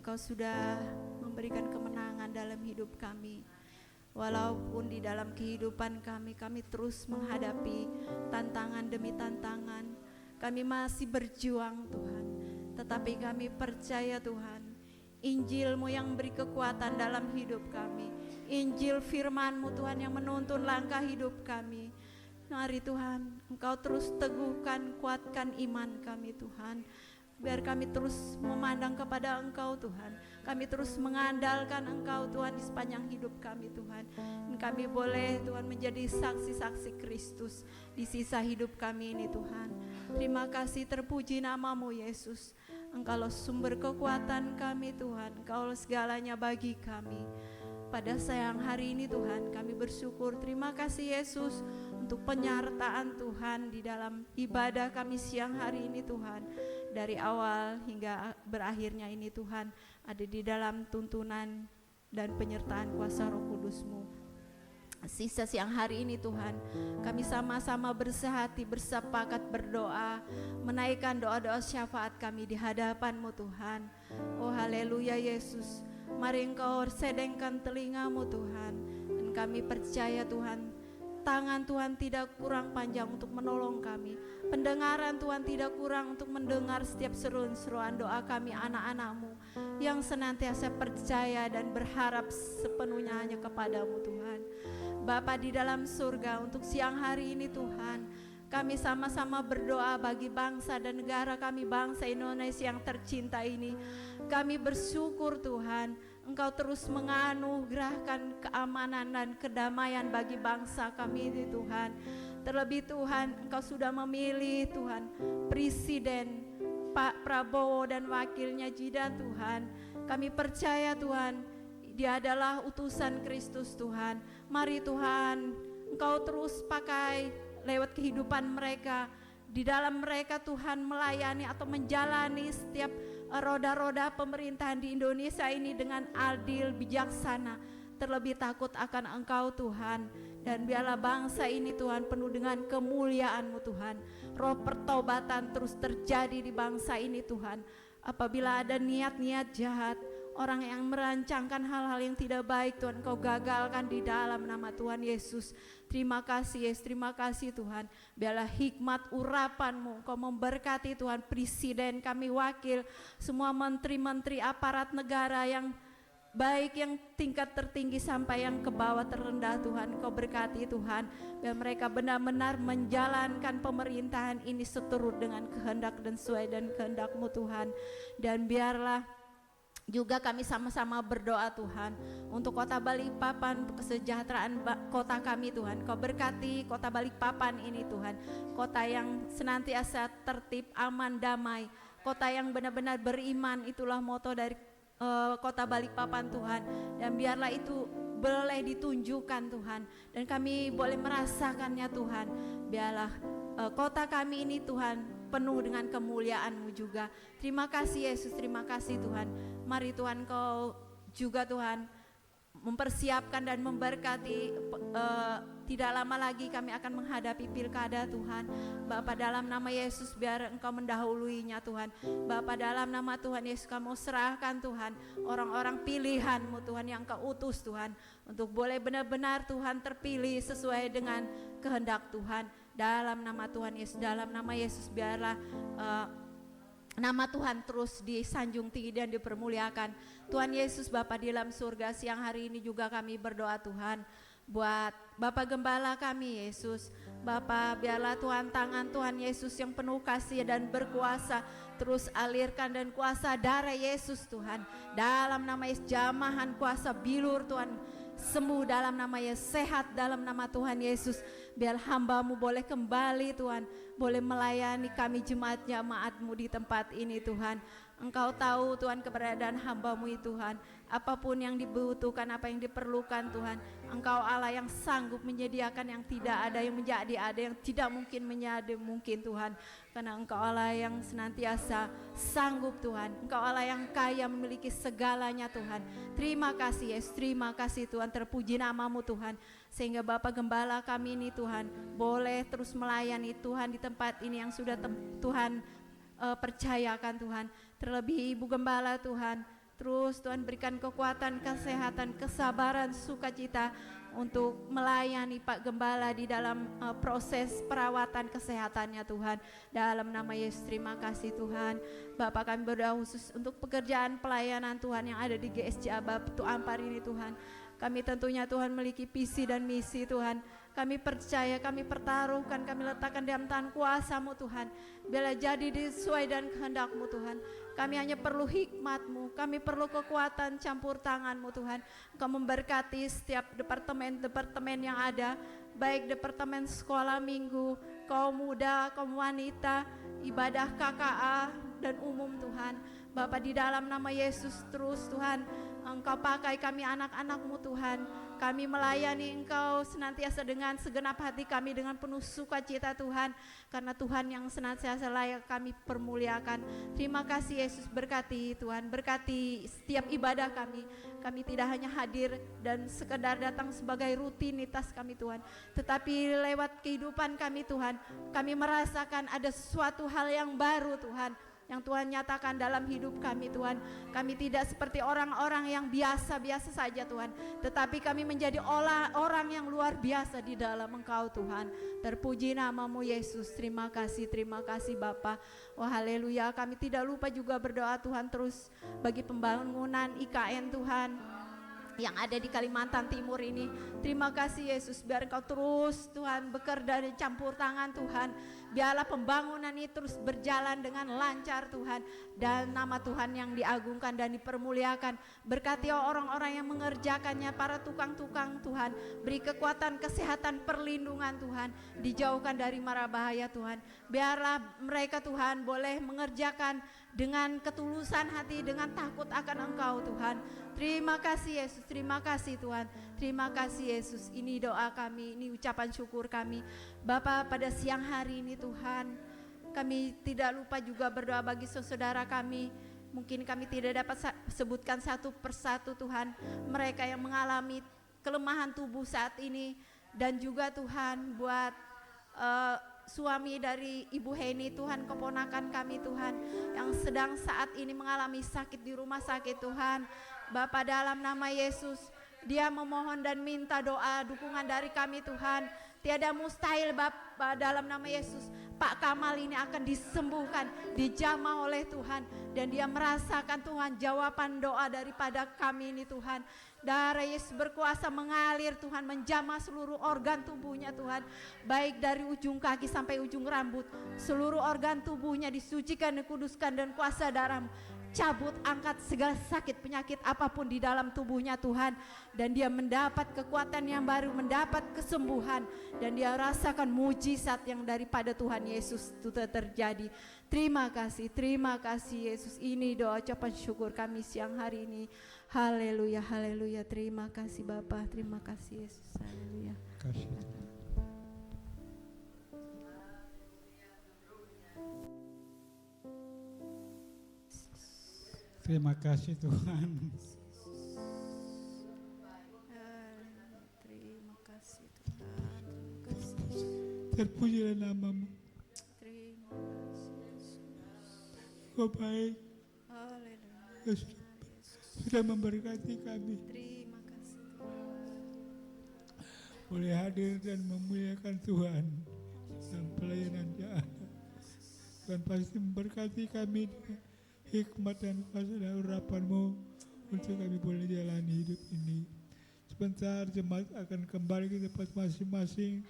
Engkau sudah memberikan kemenangan dalam hidup kami. Walaupun di dalam kehidupan kami terus menghadapi tantangan demi tantangan, kami masih berjuang Tuhan. Tetapi kami percaya Tuhan, Injil-Mu yang beri kekuatan dalam hidup kami, Injil firman-Mu Tuhan yang menuntun langkah hidup kami. Mari Tuhan, Engkau terus teguhkan, kuatkan iman kami Tuhan. Biar kami terus memandang kepada Engkau Tuhan. Kami terus mengandalkan Engkau Tuhan di sepanjang hidup kami Tuhan. Dan kami boleh Tuhan menjadi saksi-saksi Kristus di sisa hidup kami ini Tuhan. Terima kasih, terpuji nama-Mu Yesus. Engkaulah sumber kekuatan kami Tuhan. Engkaulah segalanya bagi kami. pada siang hari ini Tuhan, kami bersyukur. Terima kasih Yesus untuk penyertaan Tuhan di dalam ibadah kami siang hari ini Tuhan. Dari awal hingga berakhirnya ini Tuhan, ada di dalam tuntunan dan penyertaan kuasa Roh Kudus-Mu. Sisa siang hari ini Tuhan, kami sama-sama bersehati, bersepakat berdoa, menaikkan doa-doa syafaat kami di hadapan-Mu Tuhan. Oh haleluya Yesus, mari Engkau sedengkan telinga-Mu Tuhan. Dan kami percaya Tuhan, tangan Tuhan tidak kurang panjang untuk menolong kami. Pendengaran Tuhan tidak kurang untuk mendengar setiap seruan-seruan doa kami anak-anak-Mu yang senantiasa percaya dan berharap sepenuhnya hanya kepada-Mu Tuhan. Bapa di dalam surga, untuk siang hari ini Tuhan, kami sama-sama berdoa bagi bangsa dan negara kami, bangsa Indonesia yang tercinta ini. Kami bersyukur Tuhan, Engkau terus menganugerahkan keamanan dan kedamaian bagi bangsa kami ini Tuhan. Terlebih Tuhan, Engkau sudah memilih Tuhan Presiden Pak Prabowo dan wakilnya Jida Tuhan. Kami percaya Tuhan, Dia adalah utusan Kristus Tuhan. Mari Tuhan, Engkau terus pakai lewat kehidupan mereka. Di dalam mereka Tuhan melayani atau menjalani setiap roda-roda pemerintahan di Indonesia ini dengan adil, bijaksana. Terlebih takut akan Engkau Tuhan. Dan biarlah bangsa ini Tuhan penuh dengan kemuliaan-Mu Tuhan. Roh pertobatan terus terjadi di bangsa ini Tuhan. Apabila ada niat-niat jahat, orang yang merancangkan hal-hal yang tidak baik Tuhan, Engkau gagalkan di dalam nama Tuhan Yesus. Terima kasih Yesus, terima kasih Tuhan. Biarlah hikmat urapan-Mu Engkau memberkati Tuhan Presiden kami, wakil, semua menteri-menteri aparat negara yang baik, yang tingkat tertinggi sampai yang ke bawah terendah Tuhan. Engkau berkati Tuhan, biar mereka benar-benar menjalankan pemerintahan ini seturut dengan kehendak dan sesuai dan kehendak-Mu Tuhan. Dan biarlah juga kami sama-sama berdoa Tuhan untuk kota Balikpapan, untuk kesejahteraan kota kami Tuhan. Kau berkati kota Balikpapan ini Tuhan, kota yang senantiasa tertib, aman, damai, kota yang benar-benar beriman. Itulah moto dari kota Balikpapan Tuhan. Dan biarlah itu boleh ditunjukkan Tuhan, dan kami boleh merasakannya Tuhan. Biarlah kota kami ini Tuhan penuh dengan kemuliaan-Mu juga. Terima kasih Yesus, terima kasih Tuhan. Mari Tuhan Kau juga Tuhan mempersiapkan dan memberkati. Tidak lama lagi kami akan menghadapi pilkada Tuhan. Bapa dalam nama Yesus, biar Engkau mendahuluinya Tuhan. Bapa dalam nama Tuhan Yesus, Kamu serahkan Tuhan orang-orang pilihan-Mu Tuhan yang Kau utus Tuhan, untuk boleh benar-benar Tuhan terpilih sesuai dengan kehendak Tuhan. Dalam nama Tuhan Yesus, dalam nama Yesus, biarlah nama Tuhan terus disanjung tinggi dan dipermuliakan. Tuhan Yesus Bapa di dalam surga, siang hari ini juga kami berdoa Tuhan buat Bapak Gembala kami Yesus. Bapa, biarlah Tuhan tangan Tuhan Yesus yang penuh kasih dan berkuasa terus alirkan, dan kuasa darah Yesus Tuhan. Dalam nama Yesus, jamahan kuasa bilur Tuhan, sembuh dalam nama Yesus, sehat dalam nama Tuhan Yesus. Biar hamba-Mu boleh kembali Tuhan, boleh melayani kami jemaat-jemaat-Mu di tempat ini Tuhan. Engkau tahu Tuhan keberadaan hamba-Mu itu Tuhan. Apapun yang dibutuhkan, apa yang diperlukan Tuhan, Engkau Allah yang sanggup menyediakan yang tidak ada, yang menjadi ada, yang tidak mungkin menjadi mungkin Tuhan. Karena Engkau Allah yang senantiasa sanggup Tuhan. Engkau Allah yang kaya memiliki segalanya Tuhan. Terima kasih Yesus, terima kasih Tuhan, terpuji nama-Mu Tuhan. Sehingga Bapak Gembala kami ini Tuhan boleh terus melayani Tuhan di tempat ini yang sudah Tuhan percayakan Tuhan. Terlebih Ibu Gembala Tuhan, terus Tuhan berikan kekuatan, kesehatan, kesabaran, sukacita untuk melayani Pak Gembala di dalam proses perawatan kesehatannya Tuhan. Dalam nama Yesus, terima kasih Tuhan. Bapak, kami berdoa khusus untuk pekerjaan pelayanan Tuhan yang ada di GSJ Batu Ampar ini Tuhan. Kami tentunya Tuhan memiliki visi dan misi Tuhan. Kami percaya, kami pertaruhkan, kami letakkan dalam tangan kuasa-Mu Tuhan. Biarlah jadi sesuai dan kehendak-Mu Tuhan. Kami hanya perlu hikmat-Mu, kami perlu kekuatan campur tangan-Mu Tuhan. Engkau memberkati setiap departemen-departemen yang ada, baik departemen sekolah minggu, kaum muda, kaum wanita, ibadah KKA dan umum Tuhan. Bapa, di dalam nama Yesus terus Tuhan, Engkau pakai kami anak-anak-Mu Tuhan. Kami melayani Engkau senantiasa dengan segenap hati kami, dengan penuh sukacita Tuhan, karena Tuhan yang senantiasa layak kami permuliakan. Terima kasih Yesus, berkati Tuhan, berkati setiap ibadah kami. Kami tidak hanya hadir dan sekedar datang sebagai rutinitas kami Tuhan, tetapi lewat kehidupan kami Tuhan, kami merasakan ada sesuatu hal yang baru Tuhan, yang Tuhan nyatakan dalam hidup kami Tuhan. Kami tidak seperti orang-orang yang biasa-biasa saja Tuhan, tetapi kami menjadi orang yang luar biasa di dalam Engkau Tuhan. Terpuji nama-Mu Yesus. Terima kasih Bapa. Oh haleluya. Kami tidak lupa juga berdoa Tuhan terus bagi pembangunan IKN Tuhan yang ada di Kalimantan Timur ini. Terima kasih Yesus, biar Engkau terus Tuhan bekerja dan campur tangan Tuhan. Biarlah pembangunan ini terus berjalan dengan lancar Tuhan, dan nama Tuhan yang diagungkan dan dipermuliakan. Berkati orang-orang yang mengerjakannya, para tukang-tukang Tuhan. Beri kekuatan, kesehatan, perlindungan Tuhan. Dijauhkan dari mara bahaya Tuhan. Biarlah mereka Tuhan boleh mengerjakan dengan ketulusan hati, dengan takut akan Engkau Tuhan. Terima kasih Yesus, terima kasih Tuhan. Terima kasih Yesus. Ini doa kami, ini ucapan syukur kami. Bapa, pada siang hari ini Tuhan, kami tidak lupa juga berdoa bagi saudara kami. Mungkin kami tidak dapat sebutkan satu persatu Tuhan, mereka yang mengalami kelemahan tubuh saat ini. Dan juga Tuhan buat suami dari Ibu Heni Tuhan, keponakan kami Tuhan, yang sedang saat ini mengalami sakit di rumah sakit Tuhan. Bapa, dalam nama Yesus, dia memohon dan minta doa dukungan dari kami Tuhan. Tiada mustahil Bapa, dalam nama Yesus. Pak Kamal ini akan disembuhkan, dijamah oleh Tuhan, dan dia merasakan Tuhan jawaban doa daripada kami ini Tuhan. Darah Yesus berkuasa mengalir Tuhan, menjamah seluruh organ tubuhnya Tuhan, baik dari ujung kaki sampai ujung rambut. Seluruh organ tubuhnya disucikan, dikuduskan, dan kuasa darah cabut, angkat segala sakit penyakit apapun di dalam tubuhnya Tuhan. Dan dia mendapat kekuatan yang baru, mendapat kesembuhan, dan dia rasakan mujizat yang daripada Tuhan Yesus itu terjadi. Terima kasih Yesus. Ini doa ucapan syukur kami siang hari ini. Haleluya, haleluya. Terima kasih Bapa, terima kasih Yesus. Haleluya. Kasih. Terima kasih Tuhan. Terima kasih Tuhan. Terima kasih. Terpujilah nama-Mu. Terima kasih Yesus. Kau baik, Haleluya. Yesus sudah memberkati kami. Terima kasih Tuhan. Boleh hadir dan memuliakan Tuhan dalam pelayanan jahat. Tuhan pasti memberkati kami dengan hikmat dan kuasa dan urapan-Mu untuk kami boleh jalani hidup ini. Sebentar jemaat akan kembali ke tempat masing-masing.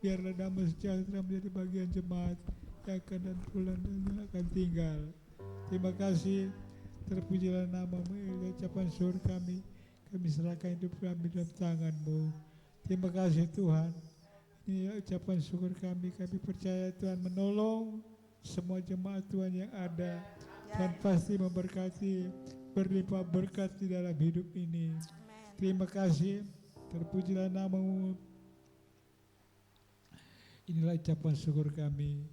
Biarlah damai sejahtera menjadi bagian jemaat yang akan dan pulang dan yang akan tinggal. Terima kasih. Terpujilah nama-Mu, ucapan syukur kami. Kami serahkan hidup kami dalam tangan-Mu. Terima kasih Tuhan. Ini ucapan syukur kami. Kami percaya Tuhan menolong semua jemaat Tuhan yang ada. Tuhan pasti memberkati, berlimpah berkat di dalam hidup ini. Terima kasih. Terpujilah nama-Mu. Inilah ucapan syukur kami.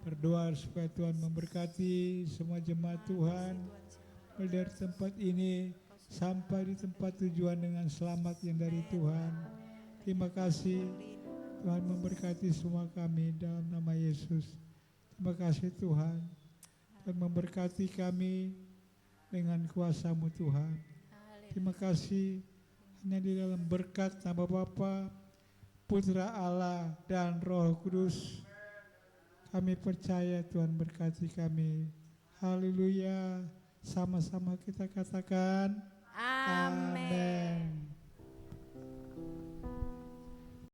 Berdoa supaya Tuhan memberkati semua jemaat Tuhan dari tempat ini sampai di tempat tujuan dengan selamat yang dari Tuhan. Terima kasih. Tuhan memberkati semua kami dalam nama Yesus. Terima kasih Tuhan. Tuhan memberkati kami dengan kuasa-Mu Tuhan. Terima kasih. Hanya di dalam berkat nama Bapa, Putra Allah, dan Roh Kudus, kami percaya Tuhan berkati kami. Haleluya. Sama-sama kita katakan Amin. Amin.